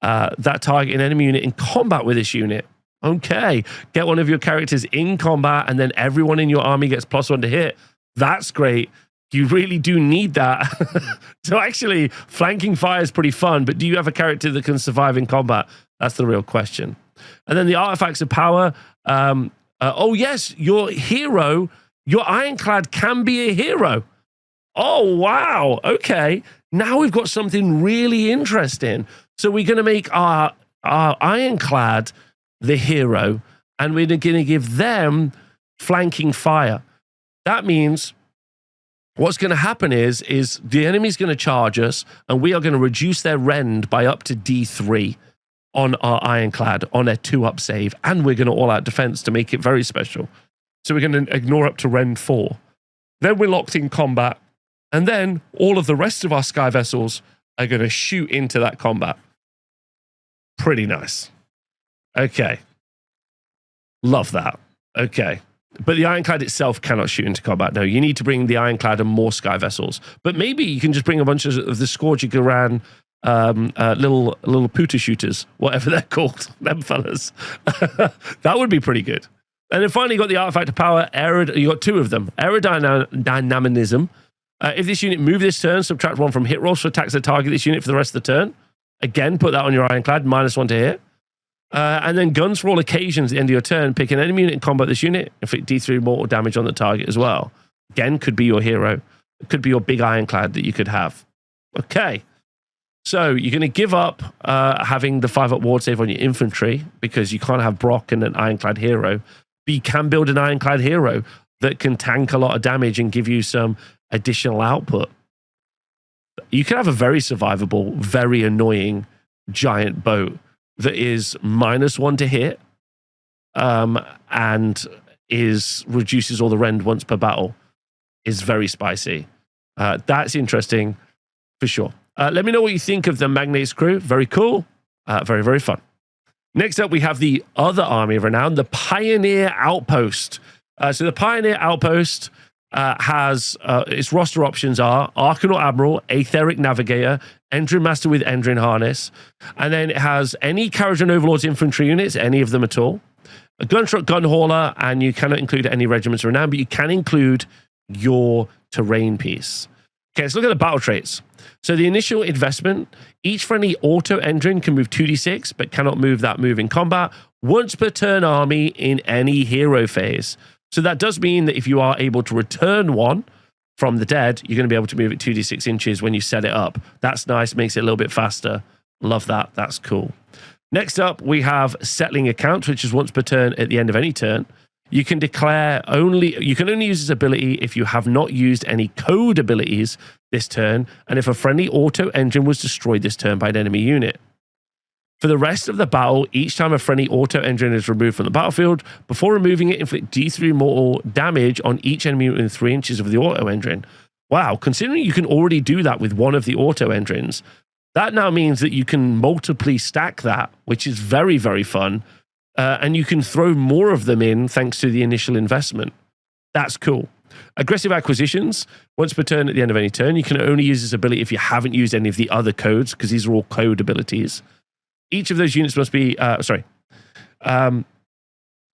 that target an enemy unit in combat with this unit. Okay, get one of your characters in combat and then everyone in your army gets +1 to hit. That's great. You really do need that. So actually, Flanking Fire is pretty fun, but do you have a character that can survive in combat? That's the real question. And then the Artifacts of Power. Oh yes, your hero, your Ironclad can be a hero. Oh, wow. Okay. Now we've got something really interesting. So we're going to make our Ironclad the hero, and we're going to give them Flanking Fire. That means what's going to happen is the enemy's going to charge us, and we are going to reduce their Rend by up to D3 on our Ironclad on a 2-up save, and we're going to all-out defense to make it very special. So we're going to ignore up to Rend 4. Then we're locked in combat, and then all of the rest of our Sky Vessels are going to shoot into that combat. Pretty nice. Okay. Love that. Okay. But the Ironclad itself cannot shoot into combat. No, you need to bring the Ironclad and more Sky Vessels. But maybe you can just bring a bunch of the Scourge-Garan little pooter shooters, whatever they're called, them fellas. That would be pretty good. And then finally, you got the Artifact of Power. You got 2 of them. Aerodynamism. If this unit moves this turn, subtract 1 from hit rolls for attacks that target this unit for the rest of the turn. Again, put that on your Ironclad, -1 to hit. And then guns for all occasions at the end of your turn. Pick an enemy unit in combat this unit, inflict D3 mortal damage on the target as well. Again, could be your hero. It could be your big Ironclad that you could have. Okay. So you're going to give up having the 5-up ward save on your infantry because you can't have Brock and an Ironclad hero. But you can build an Ironclad hero that can tank a lot of damage and give you some additional output. You can have a very survivable, very annoying giant boat that is -1 to hit and reduces all the Rend once per battle. Is very spicy. That's interesting for sure. Let me know what you think of the Magnate's Crew. Very cool. Very, very fun. Next up, we have the other army of renown, the Pioneer Outpost. So the Pioneer Outpost has its roster options are Argonaut Admiral, Aetheric Navigator, Endmaster with Endrin Harness, and then it has any Kharadron Overlords infantry units, any of them at all. a gunshot gunhauler, and you cannot include any regiments renowned, but you can include your terrain piece. Okay, let's look at the battle traits. So the initial investment, each friendly auto engine can move 2d6, but cannot move that move in combat once per turn army in any hero phase. So that does mean that if you are able to return one from the dead, you're going to be able to move it 2d6 inches when you set it up. That's nice, makes it a little bit faster. Love that, that's cool. Next up, we have settling accounts, which is once per turn at the end of any turn. You can only use this ability if you have not used any code abilities this turn, and if a friendly auto engine was destroyed this turn by an enemy unit. For the rest of the battle, each time a friendly auto engine is removed from the battlefield, before removing it, inflict D3 mortal damage on each enemy within 3 inches of the auto engine. Wow, considering you can already do that with one of the auto engines, that now means that you can multiply stack that, which is very, very fun. And you can throw more of them in thanks to the initial investment. That's cool. Aggressive acquisitions, once per turn at the end of any turn. You can only use this ability if you haven't used any of the other codes, because these are all code abilities. Each of those units must be,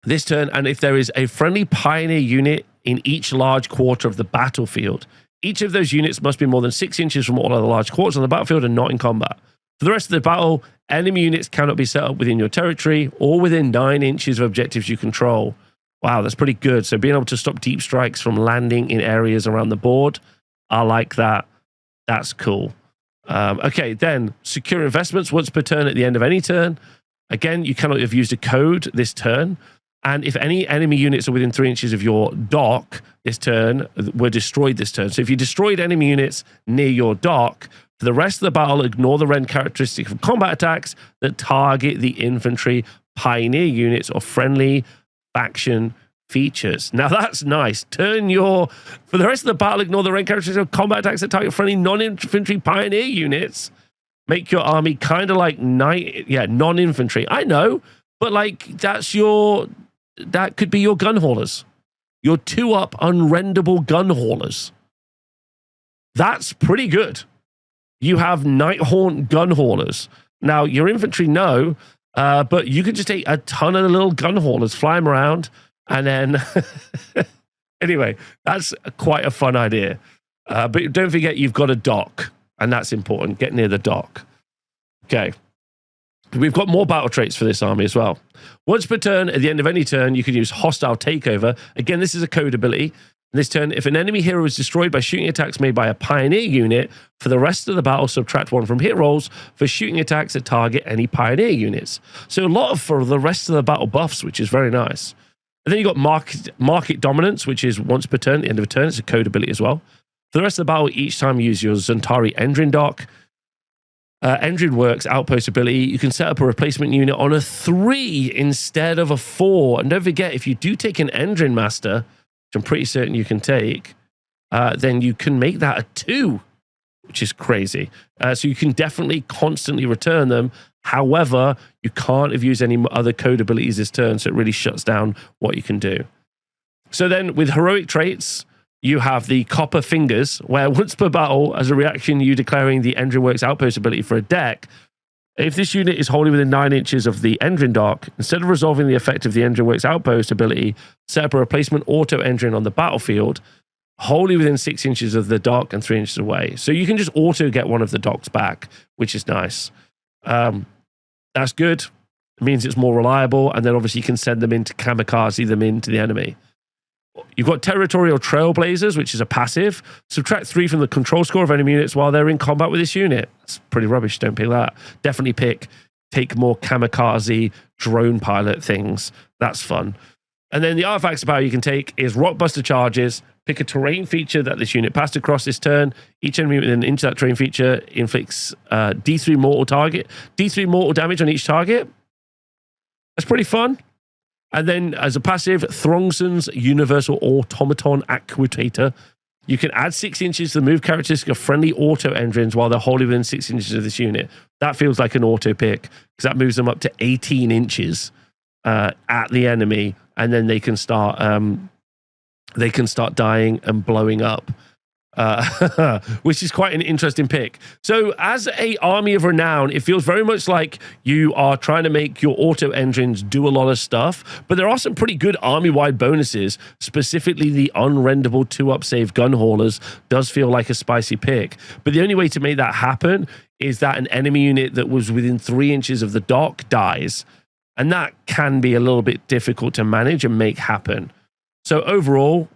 this turn, and if there is a friendly pioneer unit in each large quarter of the battlefield, each of those units must be more than 6 inches from all other large quarters on the battlefield and not in combat. For the rest of the battle, enemy units cannot be set up within your territory or within 9 inches of objectives you control. Wow, that's pretty good. So being able to stop deep strikes from landing in areas around the board, I like that. That's cool. Okay, then secure investments once per turn at the end of any turn. Again, you cannot have used a code this turn. And if any enemy units are within 3 inches of your dock this turn, were destroyed this turn. So if you destroyed enemy units near your dock, for the rest of the battle, ignore the rend characteristic of combat attacks that target the infantry, pioneer units, or friendly faction features. Now that's nice. For the rest of the battle, ignore the rend characteristics of combat attacks that target friendly non-infantry pioneer units. Make your army kind of like non-infantry. I know, but like that could be your gunhaulers. Your 2-up unrendable gunhaulers. That's pretty good. You have Nighthaunt gunhaulers. Now, your infantry, no, but you could just take a ton of the little gunhaulers, fly them around, and then... Anyway, that's quite a fun idea. But don't forget, you've got a dock, and that's important. Get near the dock. Okay. We've got more battle traits for this army as well. Once per turn, at the end of any turn, you can use Hostile Takeover. Again, this is a code ability. This turn, if an enemy hero is destroyed by shooting attacks made by a pioneer unit, for the rest of the battle, subtract 1 from hit rolls for shooting attacks that target any pioneer units. So a lot for the rest of the battle buffs, which is very nice. And then you've got Market Dominance, which is once per turn, at the end of a turn. It's a code ability as well. For the rest of the battle, each time you use your Zantari Engine Dock. Engine Works Outpost ability, you can set up a replacement unit on a 3 instead of a 4. And don't forget, if you do take an Engine Master, which I'm pretty certain you can take, then you can make that a 2, which is crazy. So you can definitely constantly return them. However, you can't have used any other code abilities this turn, so it really shuts down what you can do. So then with heroic traits, you have the Copper Fingers, where once per battle, as a reaction, you declaring the Engine Works Outpost ability for a deck. If this unit is wholly within 9 inches of the engine dock, instead of resolving the effect of the Engine Works Outpost ability, set up a replacement auto engine on the battlefield, wholly within 6 inches of the dock and 3 inches away. So you can just auto get one of the docks back, which is nice. That's good. It means it's more reliable, and then obviously you can send them into kamikaze them into the enemy. You've got Territorial Trailblazers, which is a passive. Subtract 3 from the control score of enemy units while they're in combat with this unit. That's pretty rubbish. Don't pick that. Definitely take more kamikaze drone pilot things. That's fun. And then the artifacts power you can take is Rockbuster Charges. Pick a terrain feature that this unit passed across this turn. Each enemy within an inch of that terrain feature inflicts D3 mortal damage on each target. That's pretty fun. And then as a passive, Throngson's Universal Automaton Actuator. You can add 6 inches to the move characteristic of friendly auto engines while they're wholly within 6 inches of this unit. That feels like an auto pick, because that moves them up to 18 inches at the enemy, and then they can start dying and blowing up. which is quite an interesting pick. So as a army of renown, it feels very much like you are trying to make your auto engines do a lot of stuff, but there are some pretty good army-wide bonuses. Specifically, the unrendable 2-up save Gunhaulers does feel like a spicy pick, but the only way to make that happen is that an enemy unit that was within 3 inches of the dock dies, and that can be a little bit difficult to manage and make happen. So overall,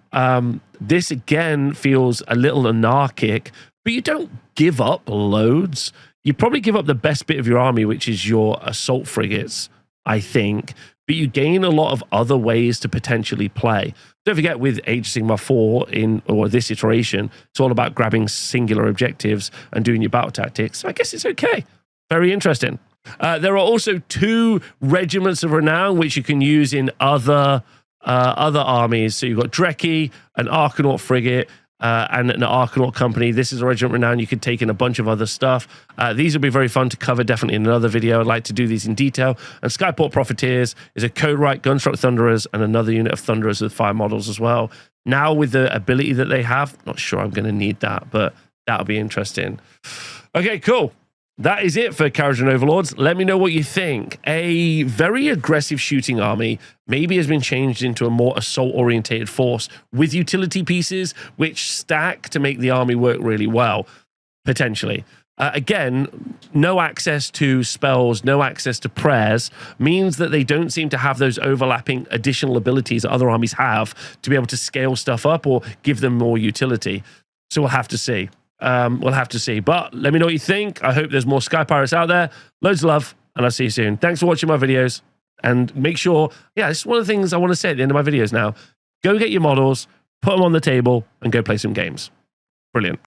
this again feels a little anarchic, but you don't give up loads. You probably give up the best bit of your army, which is your assault frigates, I think, but you gain a lot of other ways to potentially play. Don't forget, with Age of Sigmar 4 or this iteration, it's all about grabbing singular objectives and doing your battle tactics. So I guess it's okay. Very interesting. There are also 2 regiments of renown which you can use in other armies. So you've got Dreky, an Argonaut frigate, and an Argonaut company. This is a regiment renown. You could take in a bunch of other stuff. These will be very fun to cover definitely in another video. I'd like to do these in detail. And Skyport Profiteers is a Codright, Gunstruck Thunderers, and another unit of Thunderers with 5 models as well. Now with the ability that they have, not sure I'm going to need that, but that'll be interesting. Okay, cool. That is it for Kharadron Overlords. Let me know what you think. A very aggressive shooting army maybe has been changed into a more assault-orientated force with utility pieces which stack to make the army work really well, potentially. Again, no access to spells, no access to prayers means that they don't seem to have those overlapping additional abilities that other armies have to be able to scale stuff up or give them more utility. So we'll have to see. We'll have to see. But let me know what you think. I hope there's more Sky Pirates out there. Loads of love, and I'll see you soon. Thanks for watching my videos. And make sure, this is one of the things I want to say at the end of my videos now. Go get your models, put them on the table, and go play some games. Brilliant.